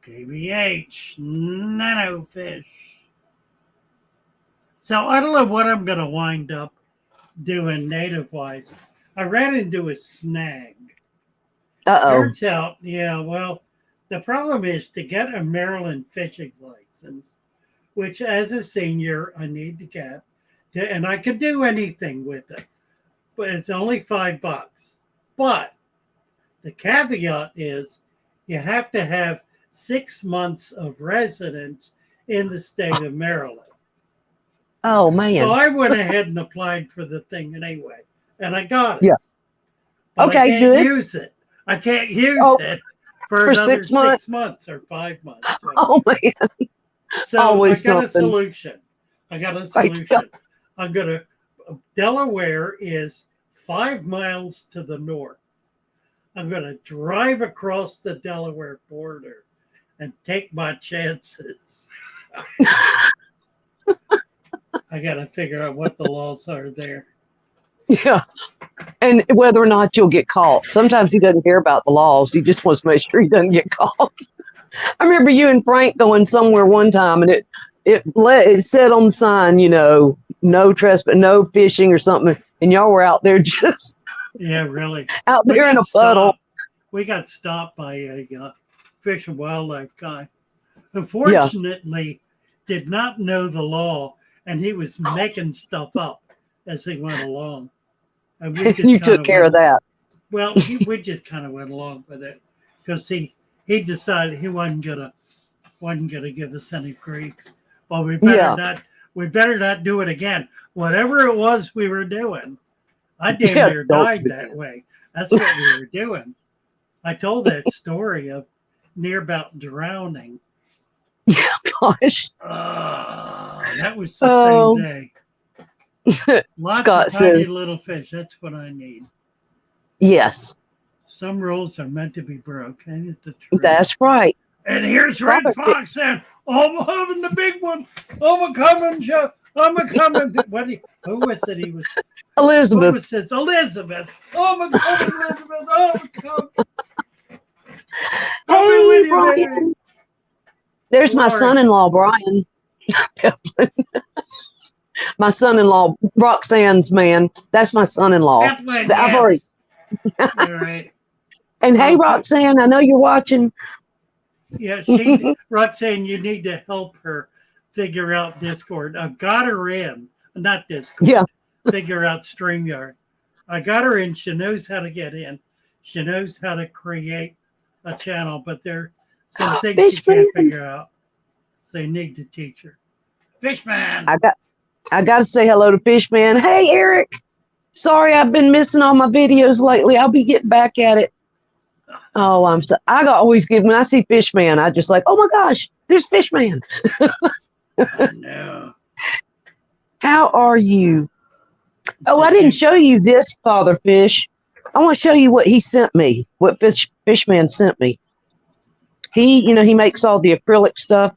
KBH, nano fish. So I don't know what I'm going to wind up doing native-wise. I ran into a snag. Turns out, the problem is to get a Maryland fishing license, which as a senior I need to get, and I can do anything with it, but it's only $5. But the caveat is you have to have 6 months of residence in the state of Maryland. Oh, man. So I went ahead and applied for the thing anyway, and I got it. Yeah. But okay, I can't good. use it. I can't use it for another 6 months. 6 months or 5 months. Oh, man. So Always I got something. a solution. I'm going to, Delaware is 5 miles to the north. I'm going to drive across the Delaware border and take my chances. I got to figure out what the laws are there. Yeah. And whether or not you'll get caught. Sometimes he doesn't care about the laws. He just wants to make sure he doesn't get caught. I remember you and Frank going somewhere one time, and it said on the sign, no trespass, no fishing or something, and y'all were out there just really out there in a puddle. We got stopped by a fish and wildlife guy who fortunately did not know the law, and he was making stuff up as he went along. And we just you took care of that. Well, we just kind of went along with it because he decided he wasn't gonna give us any grief. Well, we better not do it again. Whatever it was we were doing, I damn near died that way. That's what we were doing. I told that story of near about drowning. Gosh. That was the same day. Lots Scott of tiny says, little fish. That's what I need. Yes. Some rules are meant to be broken. Ain't it the truth? That's right. And here's Red Fox saying, "Oh, I'm having the big one. I'm a coming, Joe. I'm a coming." Who was it? He was Elizabeth. Who was it? Elizabeth. Oh, I'm a coming, Elizabeth. Oh, I'm coming. Hey, Brian. There's my son-in-law, Brian. My son-in-law, Roxanne's man. That's my son-in-law. Eplin, yes. All right. And hey, Roxanne, I know you're watching. Yeah, Roxanne, you need to help her figure out Discord. I've got her in, not Discord. Yeah. Figure out StreamYard. I got her in. She knows how to get in. She knows how to create a channel, but there are some things she can't figure out. So you need to teach her. Fishman. I got to say hello to Fishman. Hey, Eric. Sorry, I've been missing all my videos lately. I'll be getting back at it. Oh, always give when I see Fishman, I just like, oh my gosh, there's Fishman. I know. How are you? Oh, I didn't show you this, Father Fish. I want to show you what he sent me. What Fishman sent me. He makes all the acrylic stuff.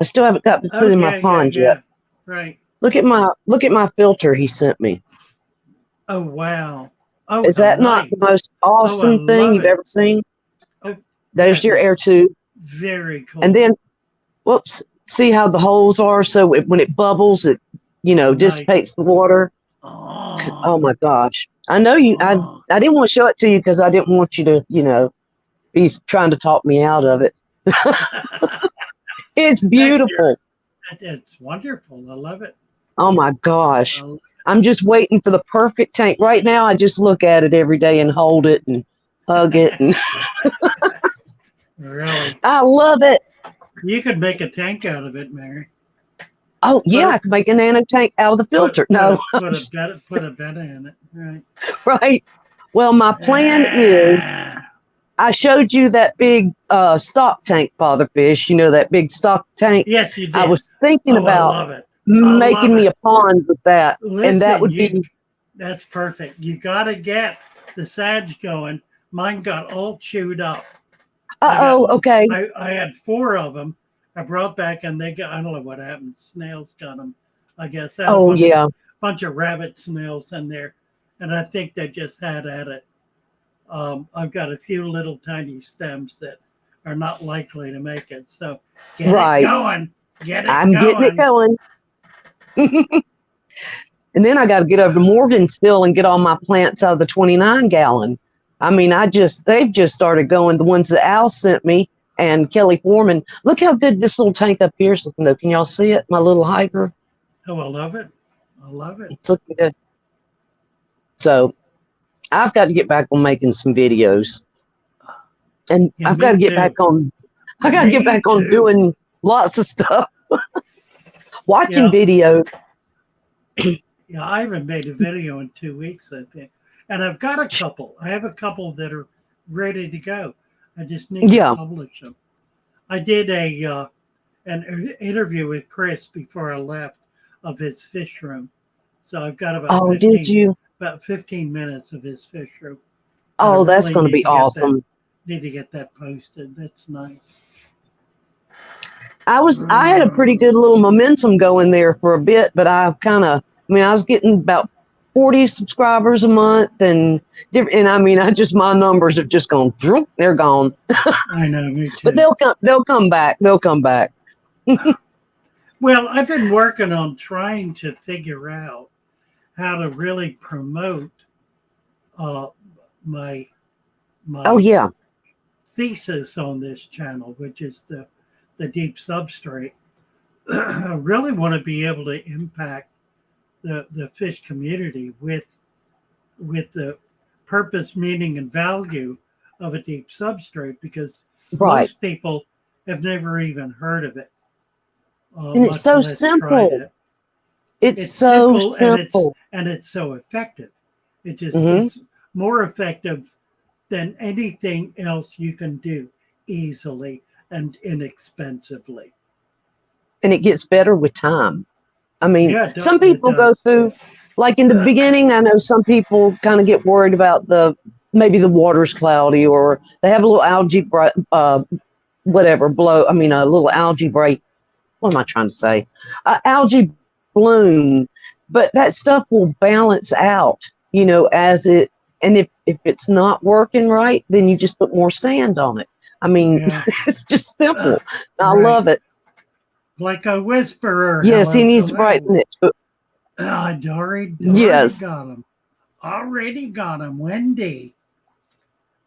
I still haven't got to put in my pond yet. Right. Look at my filter he sent me. Oh wow. Oh, is that not the most awesome thing you've ever seen? Oh, there's your air tube. Very cool. And then, whoops, see how the holes are? So when it bubbles, it dissipates the water. Oh my gosh. I know you. I didn't want to show it to you because I didn't want you to, be trying to talk me out of it. It's beautiful. It's wonderful. I love it. Oh my gosh. I'm just waiting for the perfect tank. Right now, I just look at it every day and hold it and hug it. And really? I love it. You could make a tank out of it, Mary. Oh, yeah. I could make a nano tank out of the filter. Put a bed in it. Right. Right. Well, my plan is, I showed you that big stock tank, Father Fish. That big stock tank. Yes, you did. I was thinking about making me a pond with that. Listen, and that would be. That's perfect. You got to get the sage going. Mine got all chewed up. Okay. I had 4 of them. I brought back and I don't know what happened. Snails got them, I guess. Bunch of rabbit snails in there. And I think they just had at it. I've got a few little tiny stems that are not likely to make it. So get it going. I'm getting it going. And then I got to get over to Morgan still and get all my plants out of the 29 gallon. I mean, they've just started going. The ones that Al sent me and Kelly Foreman. Look how good this little tank up here is looking though. Can y'all see it? My little hiker. Oh, I love it. I love it. It's looking good. So I've got to get back on making some videos. And I've got to get back on. I got to get back on doing lots of stuff. Watching video. Yeah, I haven't made a video in 2 weeks, I think. And I've got a couple. I have a couple that are ready to go. I just need to publish them. I did an interview with Chris before I left of his fish room. So I've got about about 15 minutes of his fish room. Oh, that's going to be awesome. Need to get that posted. That's nice. I had a pretty good little momentum going there for a bit, but I was getting about 40 subscribers a month, and I mean, my numbers have just gone, they're gone. I know, me too. But they'll come back. They'll come back. Well, I've been working on trying to figure out how to really promote my Oh yeah. thesis on this channel, which is the deep substrate. I really want to be able to impact the fish community with the purpose, meaning, and value of a deep substrate, because most people have never even heard of it. And it's so simple. It's so simple. And it's so effective. It's more effective than anything else you can do easily and inexpensively. And it gets better with time. I mean, some people go does. through, like in the beginning, I know some people kind of get worried about maybe the water's cloudy, or they have a little algae, a little algae break. What am I trying to say? Algae bloom, but that stuff will balance out, as it, and if it's not working right, then you just put more sand on it. I mean, it's just simple. I love it. Like a whisperer. Yes, he needs to brighten it. Dory yes. Got him. Already got him. Wendy.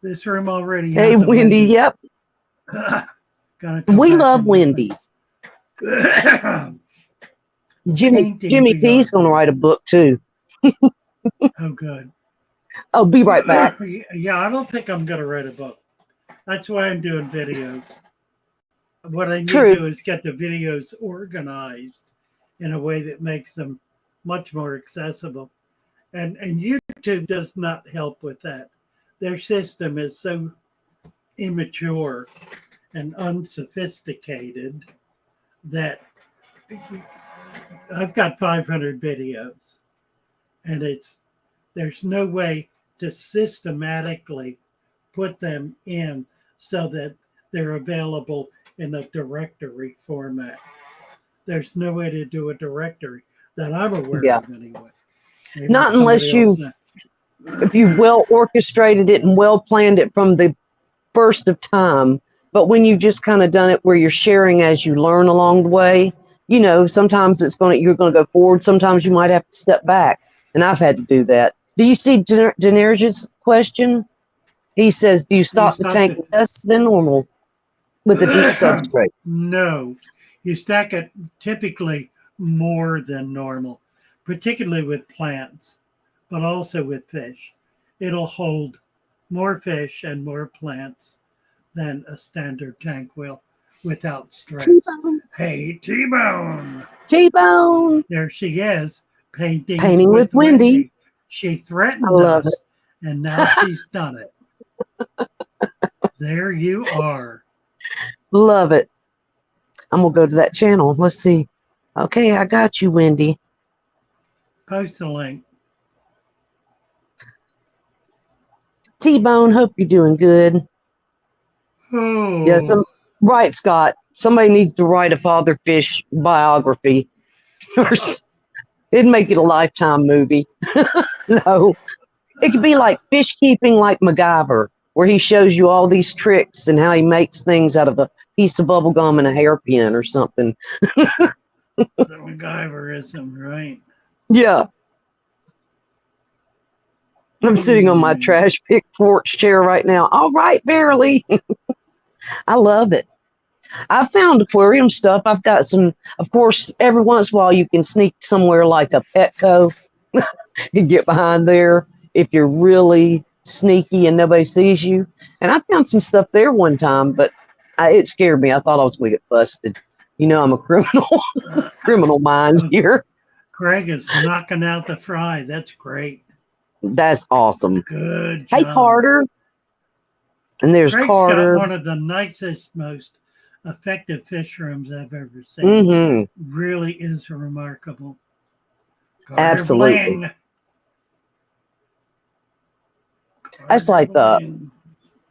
This room already has Hey, Wendy, yep. We love Wendy's. Jimmy P's going to write a book too. Oh, good. I'll be right back. Yeah, I don't think I'm going to write a book. That's why I'm doing videos. What I need to do is get the videos organized in a way that makes them much more accessible. And YouTube does not help with that. Their system is so immature and unsophisticated that I've got 500 videos, and there's no way to systematically put them in so that they're available in a directory format. There's no way to do a directory that I'm aware of anyway. Maybe not unless if you well orchestrated it and well planned it from the first of time. But when you've just kind of done it where you're sharing as you learn along the way, sometimes you're going to go forward. Sometimes you might have to step back. And I've had to do that. Do you see Daenerys' question? He says, do you stock the tank less than normal with a deep substrate? No. You stack it typically more than normal, particularly with plants, but also with fish. It'll hold more fish and more plants than a standard tank will without stress. T-Bone. Hey, T-Bone. T-Bone. There she is, painting with Wendy. She threatened us, and now she's done it. There you are. Love it. I'm going to go to that channel. Let's see. Okay, I got you, Wendy. Post the link. T-Bone, hope you're doing good. Oh. Yeah, right, Scott. Somebody needs to write a father fish biography. It'd make it a Lifetime movie. No. It could be like fish keeping like MacGyver, where he shows you all these tricks and how he makes things out of a piece of bubble gum and a hairpin or something. The MacGyverism, right? Yeah. I'm sitting on my trash pick porch chair right now. All right, Verily. I love it. I found aquarium stuff. I've got some, of course, every once in a while you can sneak somewhere like a Petco and get behind there if you're really sneaky and nobody sees you. And I found some stuff there one time, but it scared me. I thought I was going to get busted. I'm a criminal mind here. Greg is knocking out the fry. That's great. That's awesome. Good job. Hey, Carter. And there's Greg's Carter. got one of the nicest, most effective fish rooms I've ever seen. Mm-hmm. Really is remarkable. Carter Absolutely. Bling. That's like the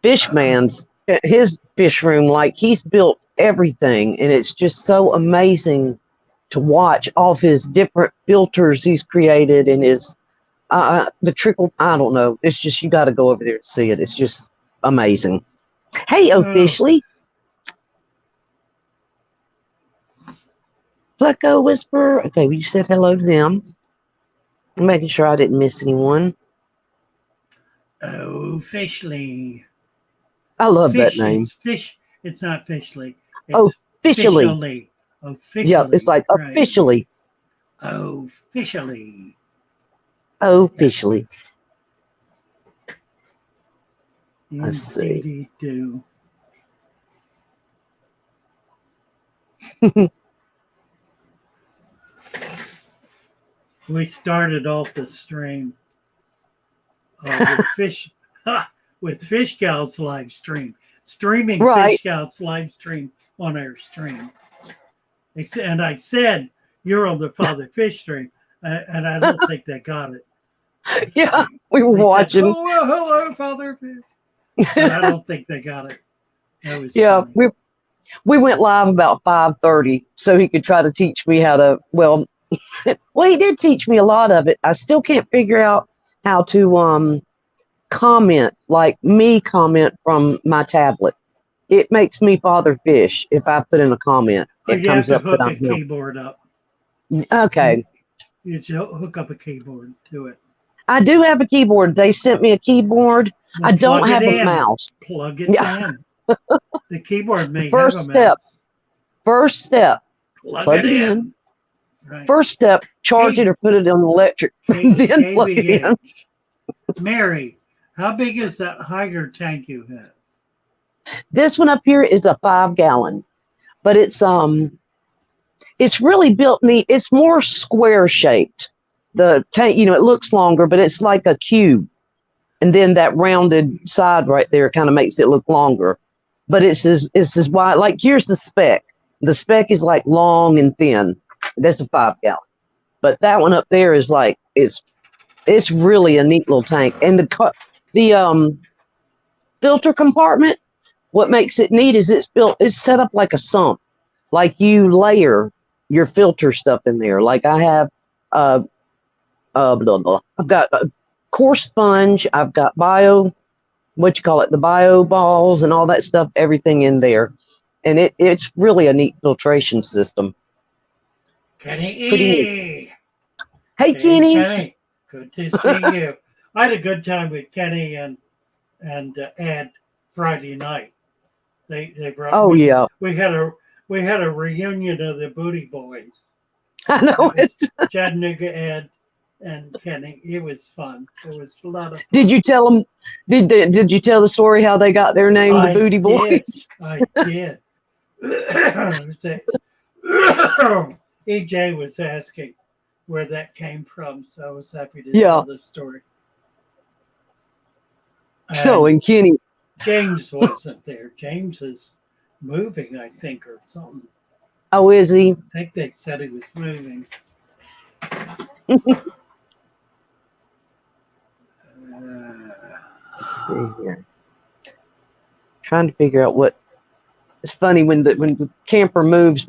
Fishman's, his fish room. Like, he's built everything, and it's just so amazing to watch all of his different filters he's created and his The trickle, I don't know. It's just, you got to go over there and see it. It's just amazing. Hey, officially. Pleco Whisperer. Okay, well, you said hello to them. I'm making sure I didn't miss anyone. Officially. I love that name. It's fish. It's not Fishly. Oh, It's officially. Officially. Yeah, it's like officially. Right. Officially. Officially. Let's see. We started off the stream with Fish Scouts live stream, streaming Fish Scouts live stream on our stream. And I said, you're on the Father Fish stream, and I don't think they got it. Yeah, we were watching. Said, hello, Father Fish. But I don't think they got it. That was funny. we went live about 5:30 so he could try to teach me how to, well, he did teach me a lot of it. I still can't figure out how to comment, like me comment from my tablet. It makes me Father Fish if I put in a comment. It comes up hook that a keyboard up. Okay. You hook up a keyboard to it. I do have a keyboard. They sent me a keyboard. Well, I don't have a mouse. Plug it in. The keyboard may have a mouse. First step. Plug it in. Right. First step, charge it or put it on electric. Then plug it in. Mary, how big is that Higer tank you have? This one up here is a 5-gallon, but it's really built neat. It's more square shaped. The tank, it looks longer, but it's like a cube. And then that rounded side right there kind of makes it look longer. But it's as wide. Like, here's the spec. The spec is like long and thin. That's a 5-gallon. But that one up there is like, it's really a neat little tank. And the filter compartment, what makes it neat is it's set up like a sump. Like, you layer your filter stuff in there. Like, I have I've got a coarse sponge, I've got the bio balls and all that stuff, everything in there. And it's really a neat filtration system. Kenny. Hey, Kenny. Kenny. Good to see you. I had a good time with Kenny and Ed Friday night. They brought. Oh, yeah. We had a reunion of the Booty Boys. I know it. Chattanooga, Ed, and Kenny. It was fun. It was a lot of fun. Did you tell them? Did you tell the story how they got their name, the Booty Boys? I did. EJ was asking where that came from, so I was happy to tell the story. And Kenny. James wasn't there. James is moving, I think, or something. Oh, is he? I think they said he was moving. Let's see here. Trying to figure out what. It's funny when the camper moves,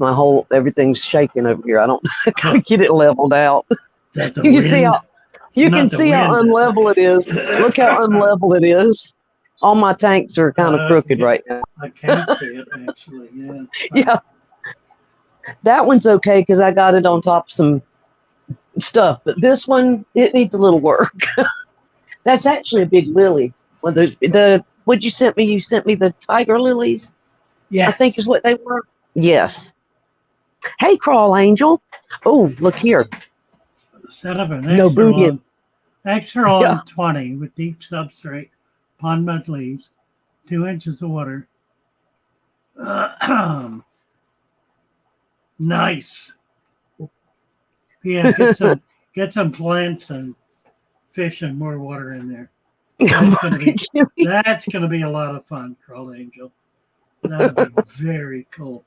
everything's shaking over here. I gotta get it leveled out. You can see how unlevel it is. Look how unlevel it is. All my tanks are kind of crooked right now. I can't see it actually. Yeah. Yeah. That one's okay because I got it on top of some stuff, but this one, it needs a little work. That's actually a big lily. Well, what you sent me? You sent me the tiger lilies. Yes. I think is what they were. Yes. Hey, Crawl Angel. Oh, look here. Set up an extra long 20 with deep substrate, pond mud leaves, 2 inches of water. Nice. Yeah, get some plants and fish and more water in there. That's gonna be a lot of fun, Crawl Angel. That'll be very cool.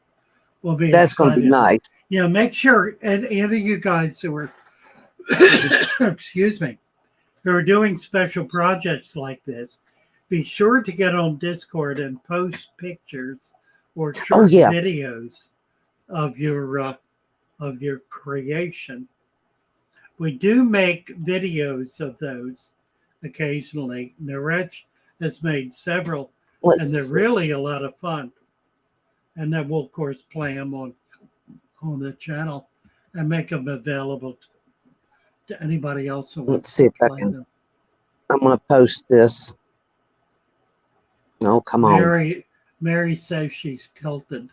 That's gonna be nice. Yeah, make sure and any of you guys who are excuse me, who are doing special projects like this, be sure to get on Discord and post pictures or short videos of your creation. We do make videos of those occasionally. Naresh has made several, and they're really a lot of fun. And then we'll, of course, play them on the channel and make them available to anybody else who wants Let's see to if I play can. them. I'm going to post this. Oh, come on. Mary says she's tilted.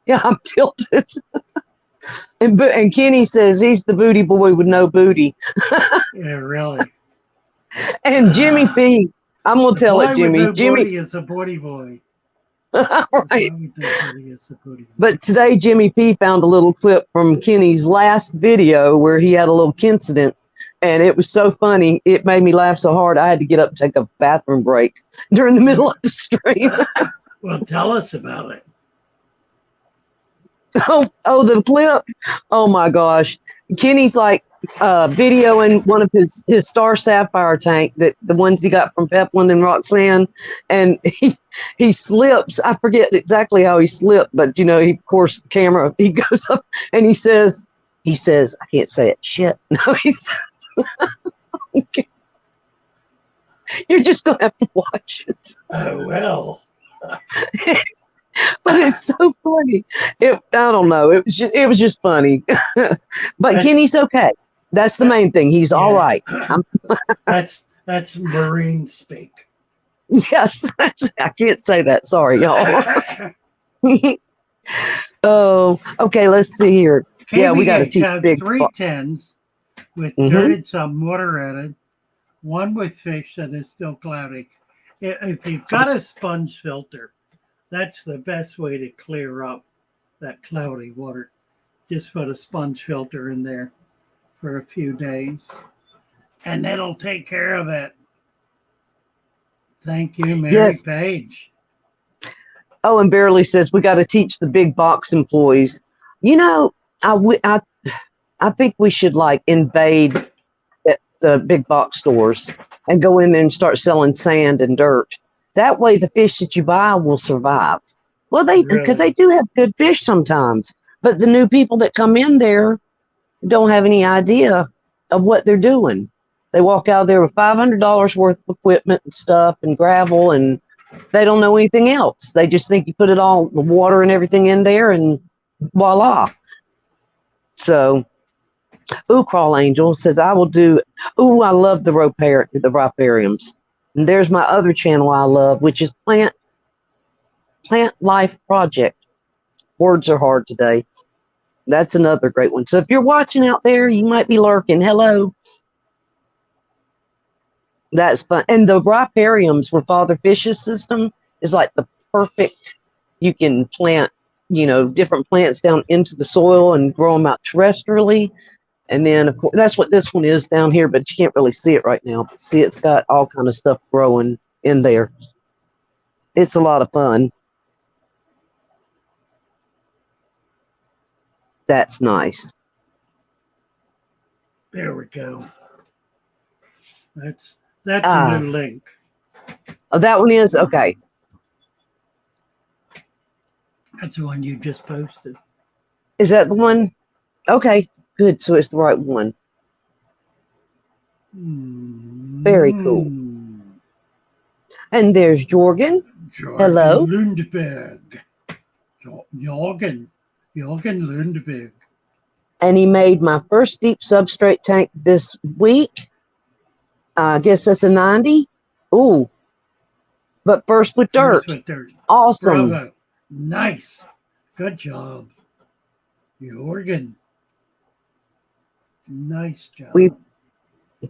Yeah, I'm tilted. And Kenny says he's the booty boy with no booty. Yeah, really. And Jimmy P, I'm going to tell it, Jimmy. With no Jimmy. booty is a booty boy. Right. Is a booty boy. But today, Jimmy P found a little clip from Kenny's last video where he had a little incident. And it was so funny. It made me laugh so hard. I had to get up and take a bathroom break during the middle of the stream. Well, tell us about it. Oh, the clip. Oh my gosh. Kenny's like videoing one of his Star Sapphire tank, that the ones he got from Pepland and Roxanne, and he slips. I forget exactly how he slipped, but you know, of course the camera, he goes up and he says, I can't say it. Shit. No, he says, okay. You're just gonna have to watch it. Oh well. But it's so funny. I don't know. It was just funny. But Kenny's okay. That's the main thing. He's all right. That's Marine speak. Yes. I can't say that. Sorry, y'all. Oh, okay. Let's see here. Yeah, we got to teach big. 3 tens with dirt and some water added. One with fish that is still cloudy. If you've got a sponge filter, that's the best way to clear up that cloudy water. Just put a sponge filter in there for a few days, and it'll take care of it. Thank you, Mary Paige. Oh, and Barely says we got to teach the big box employees. You know, I think we should like invade the big box stores and go in there and start selling sand and dirt. That way the fish that you buy will survive. Well, because they do have good fish sometimes, but the new people that come in there don't have any idea of what they're doing. They walk out of there with $500 worth of equipment and stuff and gravel, and they don't know anything else. They just think you put it all, the water and everything in there, and voila. So, Crawl Angel says, I will do, I love the ripariums. And there's my other channel I love, which is Plant Life Project. Words are hard today. That's another great one. So if you're watching out there, you might be lurking. Hello. That's fun. And the ripariums for Father Fish's system is like the perfect, you can plant, different plants down into the soil and grow them out terrestrially. And then, of course, that's what this one is down here, but you can't really see it right now. But see, it's got all kind of stuff growing in there. It's a lot of fun. That's nice. There we go. That's a new link. Oh, that one is? Okay. That's the one you just posted. Is that the one? Okay. Good, so it's the right one. Very cool. And there's Jorgen. Hello. Lundberg. Jorgen Lundberg. And he made my first deep substrate tank this week. I guess that's a 90. Ooh. But first with dirt. Awesome. Bravo. Nice. Good job. Jorgen. Nice job.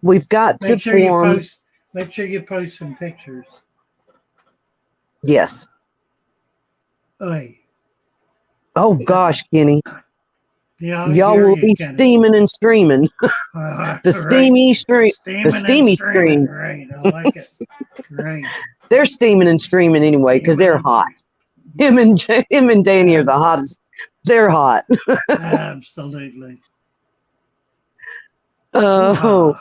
We've got to form. Make sure you post some pictures. Yes. Oy. Oh gosh, Kenny. Yeah, y'all will be steaming and streaming. The steamy stream. The steamy stream. Right. I like it. Right. They're steaming and streaming anyway because they're hot. Him and Danny are the hottest. They're hot. Absolutely. Oh.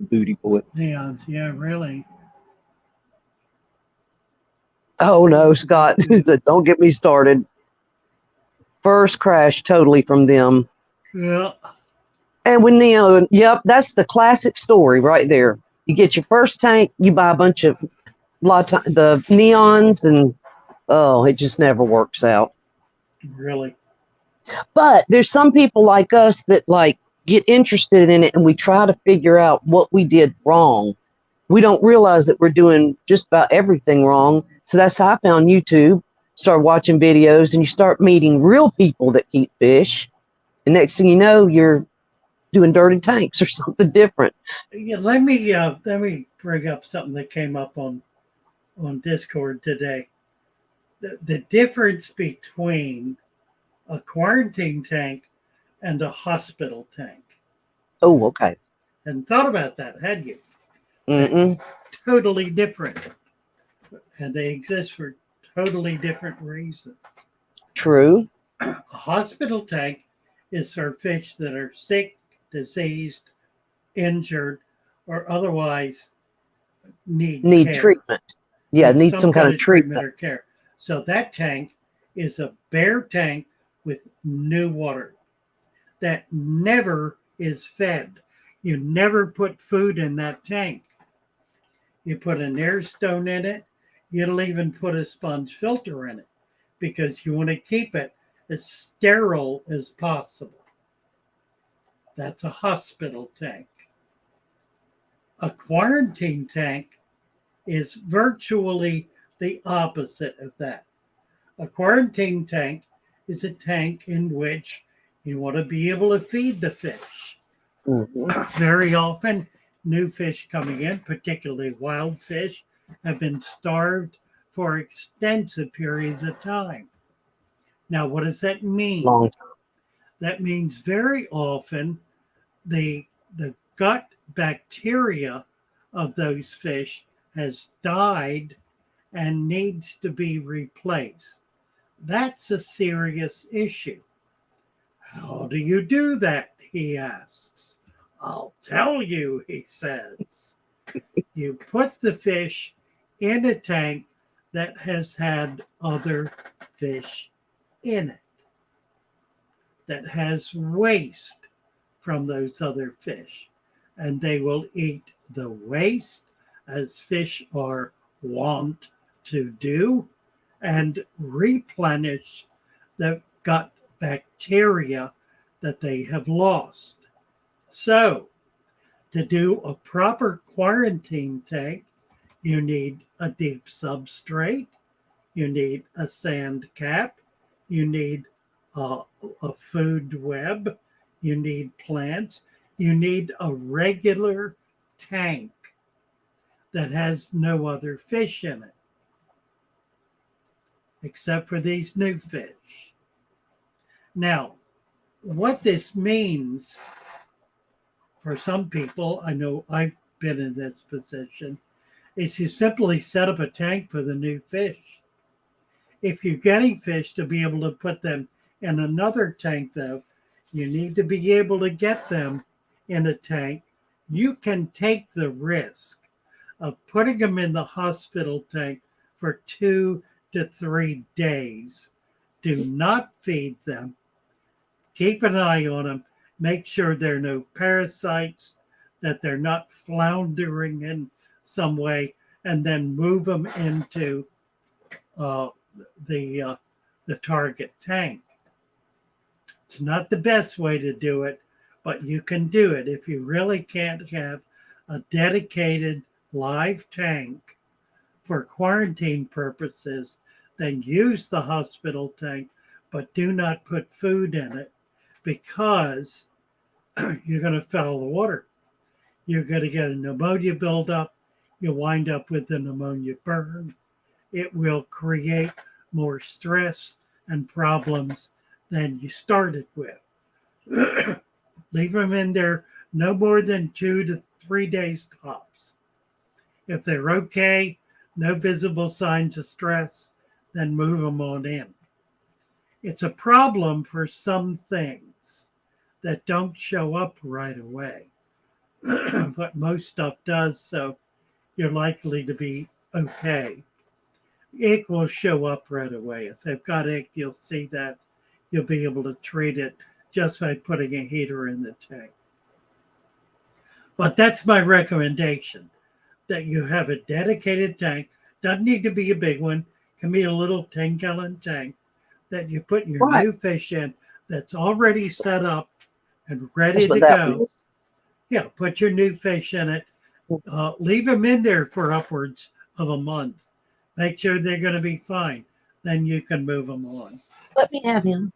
Booty boy. Yeah, really. Oh no, Scott. He said, don't get me started. First crash totally from them. Yeah. And when yep, that's the classic story right there. You get your first tank, you buy a bunch of the neons, and oh, it just never works out. Really. But there's some people like us that like get interested in it, and we try to figure out what we did wrong. We don't realize that we're doing just about everything wrong. So that's how I found YouTube. Start watching videos, and you start meeting real people that keep fish. And next thing you know, you're doing dirty tanks or something different. Yeah, let me bring up something that came up on Discord today. The difference between a quarantine tank and a hospital tank. Oh, okay. Hadn't thought about that, had you? Mm-mm. Totally different. And they exist for totally different reasons. True. A hospital tank is for fish that are sick, diseased, injured, or otherwise need care. Treatment. Yeah, need some kind of treatment or care. So that tank is a bare tank with new water that never is fed. You never put food in that tank. You put an air stone in it. You'll even put a sponge filter in it because you want to keep it as sterile as possible. That's a hospital tank. A quarantine tank is virtually the opposite of that. A quarantine tank is a tank in which you want to be able to feed the fish. Mm-hmm. Very often, new fish coming in, particularly wild fish, have been starved for extensive periods of time. Now, what does that mean? Long time. That means very often the gut bacteria of those fish has died and needs to be replaced. That's a serious issue. How do you do that? He asks. I'll tell you, he says. You put the fish in a tank that has had other fish in it, that has waste from those other fish, and they will eat the waste as fish are wont to do and replenish the gut bacteria that they have lost. So, to do a proper quarantine tank, you need a deep substrate, you need a sand cap, you need a food web, you need plants, you need a regular tank that has no other fish in it, except for these new fish. Now, what this means for some people, I know I've been in this position, is you simply set up a tank for the new fish. If you're getting fish to be able to put them in another tank, though, you need to be able to get them in a tank. You can take the risk of putting them in the hospital tank for 2 to 3 days. Do not feed them. Keep an eye on them. Make sure there are no parasites, that they're not floundering in some way, and then move them into the target tank. It's not the best way to do it, but you can do it. If you really can't have a dedicated live tank for quarantine purposes, then use the hospital tank, but do not put food in it because you're going to foul the water. You're going to get a pneumonia buildup. You'll wind up with the pneumonia burn. It will create more stress and problems than you started with. Leave them in there no more than 2 to 3 days tops. If they're okay, no visible signs of stress, then move them on in. It's a problem for some things that don't show up right away, but most stuff does, so you're likely to be okay. Ick will show up right away. If they've got ick, you'll see that you'll be able to treat it just by putting a heater in the tank. But that's my recommendation, that you have a dedicated tank. Doesn't need to be a big one. Can be a little 10-gallon tank that you put your Right. new fish in that's already set up and ready That's to what that go. was. Yeah, put your new fish in it. Leave them in there for upwards of a month. Make sure they're going to be fine. Then you can move them on. Let me have him.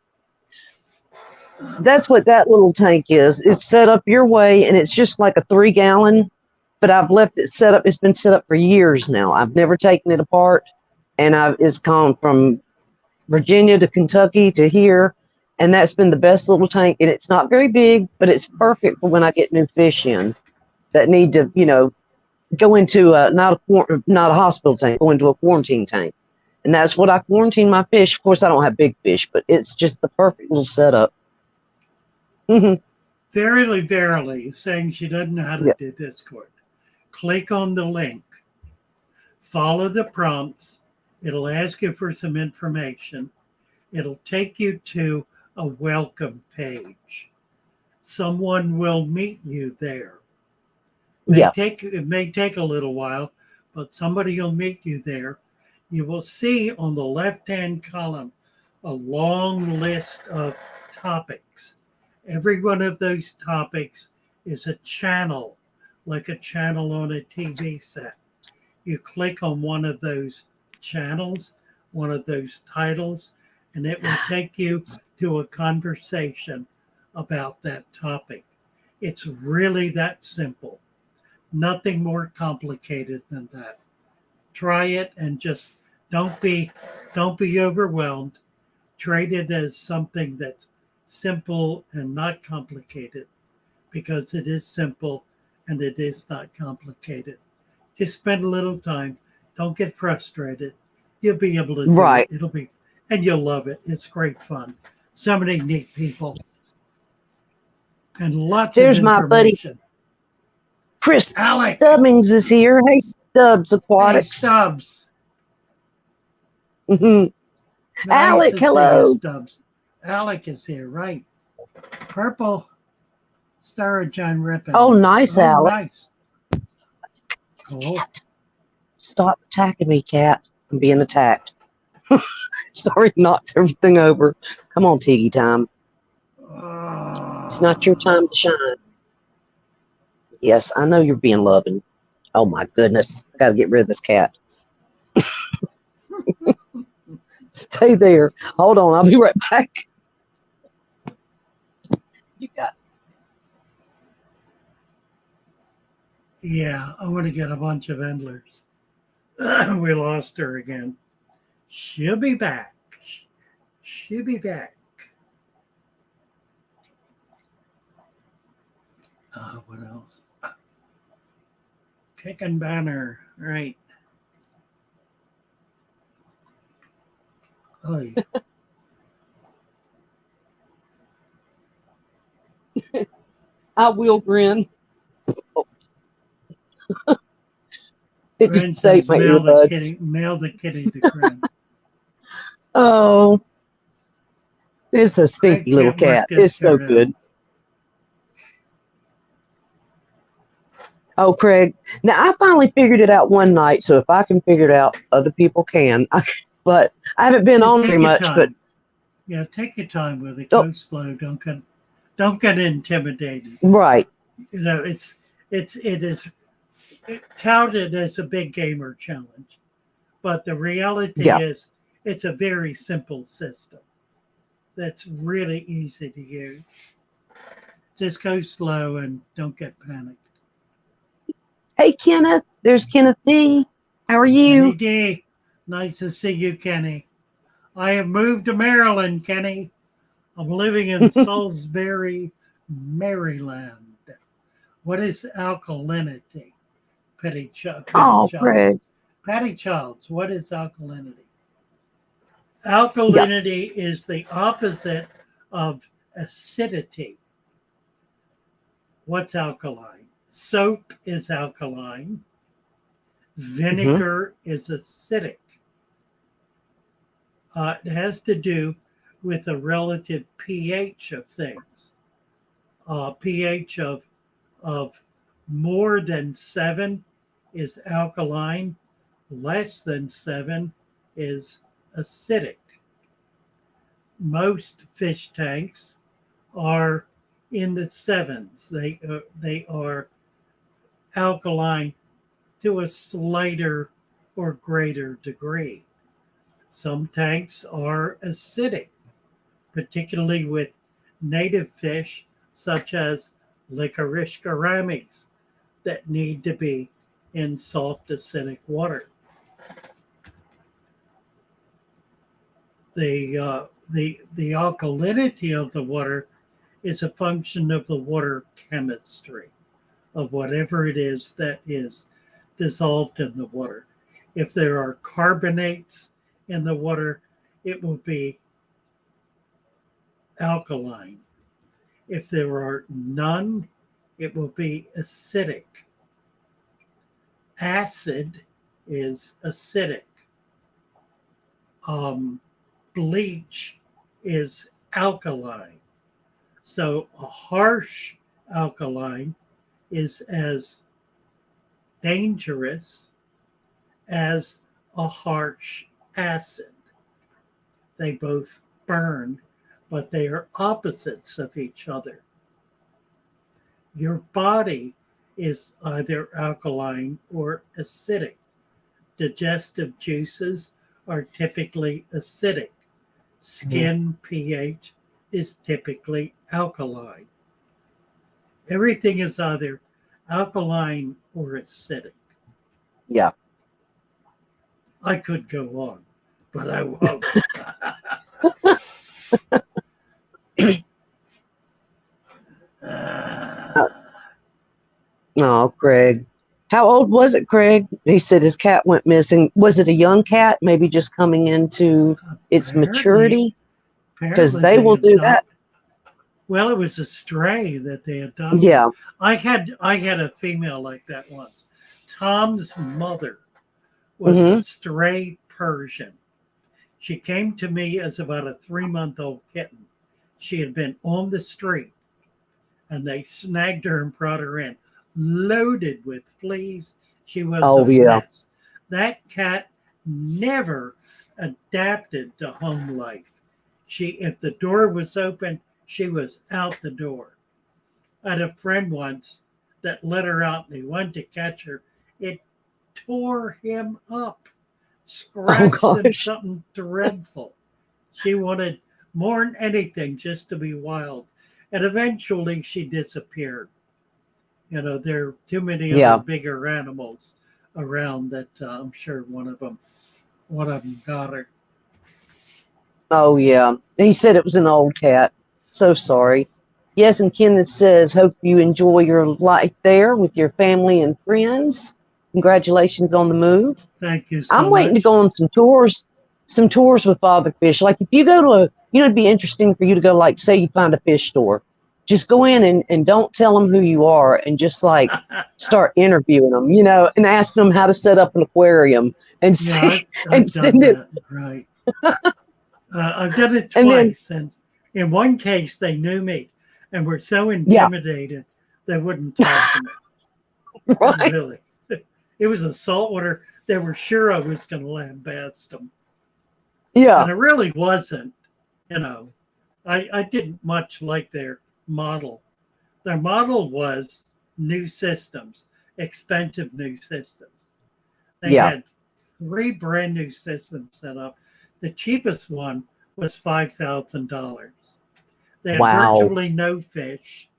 That's what that little tank is. It's set up your way, and it's just like a 3-gallon, but I've left it set up. It's been set up for years now. I've never taken it apart, and it's gone from Virginia to Kentucky to here, and that's been the best little tank. And it's not very big, but it's perfect for when I get new fish in that need to, go into not a hospital tank, go into a quarantine tank. And that's what I quarantine my fish. Of course, I don't have big fish, but it's just the perfect little setup. Verily, saying she doesn't know how to do Discord. Click on the link. Follow the prompts. It'll ask you for some information. It'll take you to a welcome page. Someone will meet you there. It may take a little while, but somebody will meet you there. You will see on the left-hand column a long list of topics. Every one of those topics is a channel, like a channel on a TV set. You click on one of those channels, one of those titles, and it will take you to a conversation about that topic. It's really that simple. Nothing more complicated than that. Try it and just don't be overwhelmed. Treat it as something that's simple and not complicated, because it is simple and it is not complicated. Just spend a little time. Don't get frustrated. You'll be able to do it. It'll be, and you'll love it. It's great fun. So many neat people. And lots of information. My buddy Chris Alex Stubbings is here. Hey, Stubbs Aquatics. Hey, Stubbs. Alec, hello. Stubbs. Alec is here, right? Purple Starogine ribbon. Oh, nice, Alec. Nice. Cool. Stop attacking me, cat. I'm being attacked. Sorry, knocked everything over. Come on, Tiggy time. It's not your time to shine. Yes, I know you're being loving. Oh, my goodness. I got to get rid of this cat. Stay there. Hold on. I'll be right back. You got. Yeah, I want to get a bunch of endlers. We lost her again. She'll be back. She'll be back. What else? Chicken banner, right? Oh, yeah. I will grin. It just stayed my earbuds. Mail the kitty to Grin. Oh, it's a stinky little cat. It's so good. Oh, Craig. Now, I finally figured it out one night, so if I can figure it out, other people can. But I haven't been on very much. But yeah, take your time with it. Go slow. Don't get intimidated. Right. It is touted as a big gamer challenge, but the reality is it's a very simple system that's really easy to use. Just go slow and don't get panicked. Hey, Kenneth. There's Kenneth D. How are you? Kenny D. Nice to see you, Kenny. I have moved to Maryland, Kenny. I'm living in Salisbury, Maryland. What is alkalinity? Patty Childs. Craig. Patty Childs, what is alkalinity? Alkalinity is the opposite of acidity. What's alkaline? Soap is alkaline. Vinegar is acidic. It has to do with the relative pH of things. pH of more than 7 is alkaline, less than 7 is acidic. Most fish tanks are in the 7s. They are alkaline to a slighter or greater degree. Some tanks are acidic, particularly with native fish such as licorice gouramis that need to be in soft acidic water. The alkalinity of the water is a function of the water chemistry of whatever it is that is dissolved in the water. If there are carbonates in the water, it will be alkaline. If there are none, it will be acidic. Acid is acidic. Bleach is alkaline. So a harsh alkaline is as dangerous as a harsh acid. They both burn, but they are opposites of each other. Your body is either alkaline or acidic. Digestive juices are typically acidic. Skin pH is typically alkaline. Everything is either alkaline or acidic. Yeah. I could go on, but I won't. Oh, Craig. How old was it, Craig? He said his cat went missing. Was it a young cat, maybe just coming into its maturity? Because they will do that. Well, it was a stray that they adopted. Yeah. I had a female like that once. Tom's mother was a stray Persian. She came to me as about a 3-month-old kitten. She had been on the street, and they snagged her and brought her in, loaded with fleas. She was a mess. That cat never adapted to home life. If the door was open, she was out the door. I had a friend once that let her out, and he went to catch her. It tore him up, scratched him something dreadful. She wanted more than anything just to be wild. And eventually she disappeared. You know, there are too many other bigger animals around that I'm sure one of them got her. Oh, yeah. He said it was an old cat. So sorry. Yes, and Kenneth says, hope you enjoy your life there with your family and friends. Congratulations on the move. Thank you so I'm waiting much. to go on some tours with Father Fish. Like if you go to it'd be interesting for you to go, like, say you find a fish store. Just go in and don't tell them who you are and just like start interviewing them, and ask them how to set up an aquarium and see, and send it. Right. I've done it twice. And in one case, they knew me and were so intimidated they wouldn't talk to me. Right. Really. It was a saltwater. They were sure I was going to lambast them. Yeah. And it really wasn't. I didn't much like their model. Their model was new systems, expensive new systems. They had 3 brand new systems set up. The cheapest one was $5,000. They had virtually no fish,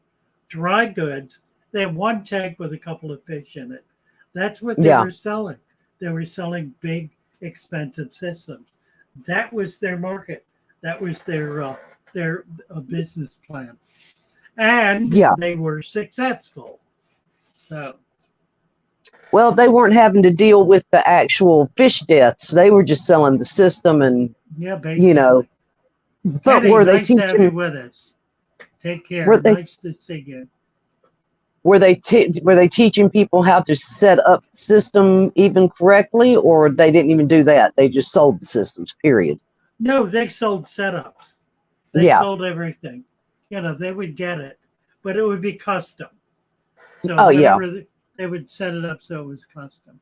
dry goods. They had one tank with a couple of fish in it. That's what they were selling. They were selling big, expensive systems. That was their market. That was their business plan. And they were successful. So. Well, they weren't having to deal with the actual fish deaths. They were just selling the system and, basically. But Teddy, were they nice to have you teaching? with us? Take care. Nice to see you. Were they teaching people how to set up the system even correctly, or they didn't even do that? They just sold the systems, period. No, they sold setups. They Yeah. sold everything. You know, they would get it, but it would be custom. So Oh, yeah. whatever they would set it up so it was custom.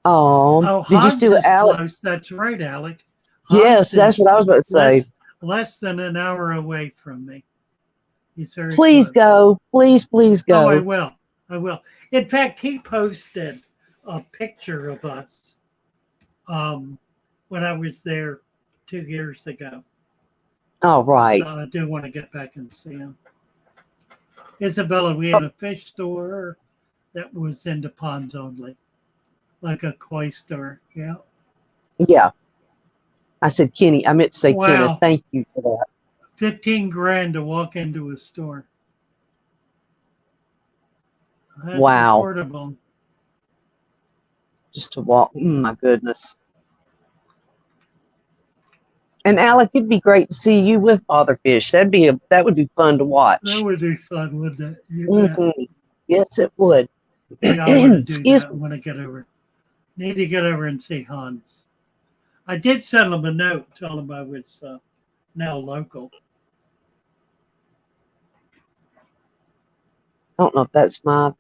Oh, Did you see Hogs what is Alec? close. That's right, Alec. Yes, Hogs that's is what I was about to say. less than an hour away from me. He's very Please close. go. Please Oh, I go. will. I will. In fact, he posted a picture of us when I was there 2 years ago. All right. So I do want to get back and see him. Isabella, we had a fish store that was into ponds only, like a koi store. Yeah. Yeah. I said Kenny. I meant to say Kenneth. Wow. Thank you for that. 15 grand to walk into a store. That's Wow. affordable. Just to walk. My goodness. And Alec, it'd be great to see you with Father Fish. That would be fun to watch. That would be fun, wouldn't it? You bet. Mm-hmm. Yes, it would. Yeah, I want to do Excuse that. I me. want to get over. Need to get over and see Hans. I did send him a note, tell him I was now local. I don't know if that's I'm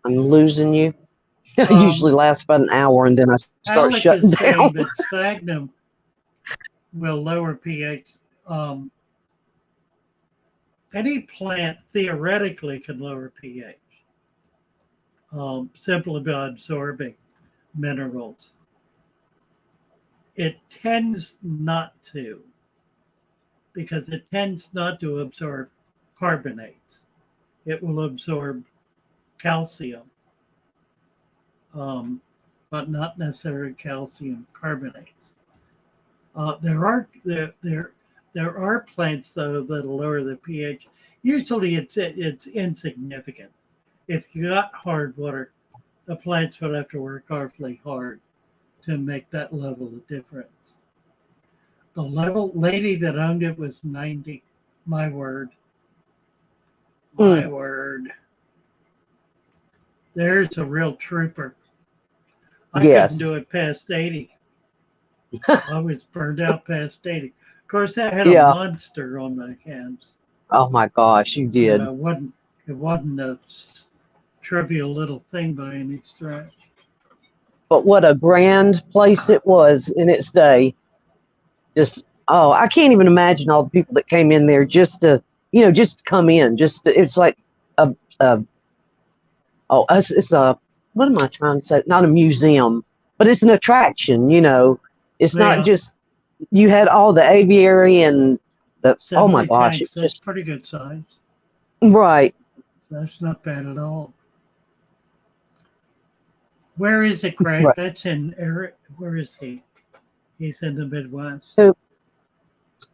losing you. I Um, usually last about an hour and then I start Alec shutting is saying down. that sphagnum will lower pH. Any plant theoretically can lower pH simply by absorbing minerals. It tends not to, because it tends not to absorb carbonates. It will absorb calcium, but not necessarily calcium carbonates. There are plants though that'll lower the pH. Usually it's insignificant. If you got hard water, the plants would have to work awfully hard to make that level of difference. The lady that owned it was 90. My word. My word. There's a real trooper. I couldn't do it past 80. I was burned out past 80. Of course, I had a Yeah. monster on my hands. Oh my gosh, you You did. know, it wasn't a trivial little thing by any stretch. But what a grand place it was in its day. I can't even imagine all the people that came in there just to come in. It's like it's a, what am I trying to say? Not a museum, but it's an attraction, It's Yeah. not just, you had all the aviary and oh my 70 gosh, tanks, it's that's just, pretty good size. right. So that's not bad at all. Where is it, Craig? Right. That's in Eric. Where is he? He's in the Midwest.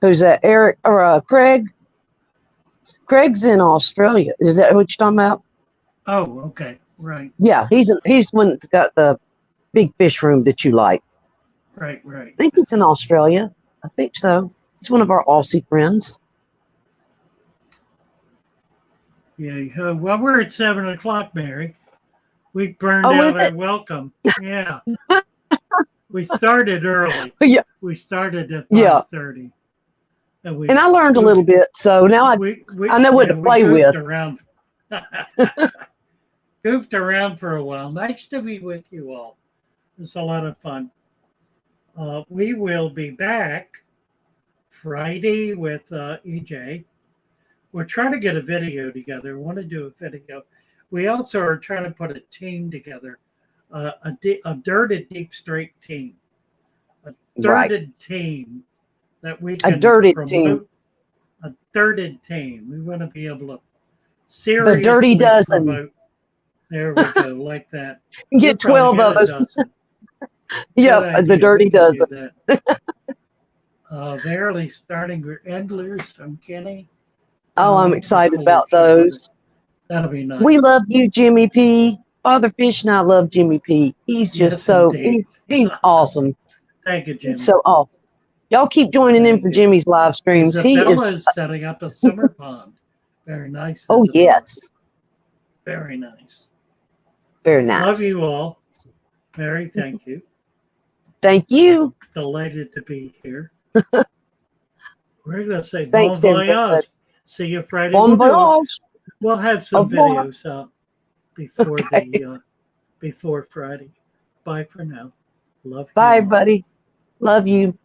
Who's that? Eric or Craig? Craig's in Australia. Is that what you're talking about? Oh, okay. Right. Yeah, he's one that's got the big fish room that you like. Right. I think he's in Australia. I think so. He's one of our Aussie friends. Yeah. Well, we're at 7:00, Mary. We burned out our welcome. Yeah. We started early. Yeah. We started at 5:30. And I learned a little bit, so now I know what to play with. Goofed around for a while. Nice to be with you all. It's a lot of fun. We will be back Friday with EJ. We're trying to get a video together. We want to do a video. We also are trying to put a team together, a dirted deep straight team, a dirted team that we can promote. A dirted team. We want to be able to seriously the dirty dozen. Promote. There we go, like that. Get 12 of us. Yeah, the dirty dozen. Verily starting with Endlers. I'm kidding. Oh, I'm excited about those. That'll be nice. We love you, Jimmy P. Father Fish and I love Jimmy P. He's just he's awesome. Thank you, Jimmy. He's so awesome. Y'all keep joining in for Jimmy's live streams. Isabella is setting up a summer pond. Very nice. Oh, yes. Very nice. Very nice. Love you all. Mary, thank you. Thank you. Delighted to be here. We're going to say bon Thanks, everybody. voyage. See you Friday. Bon voyage. We'll have some Au revoir. videos up before Okay. before Friday. Bye for now. Love you. Bye, buddy. Love you.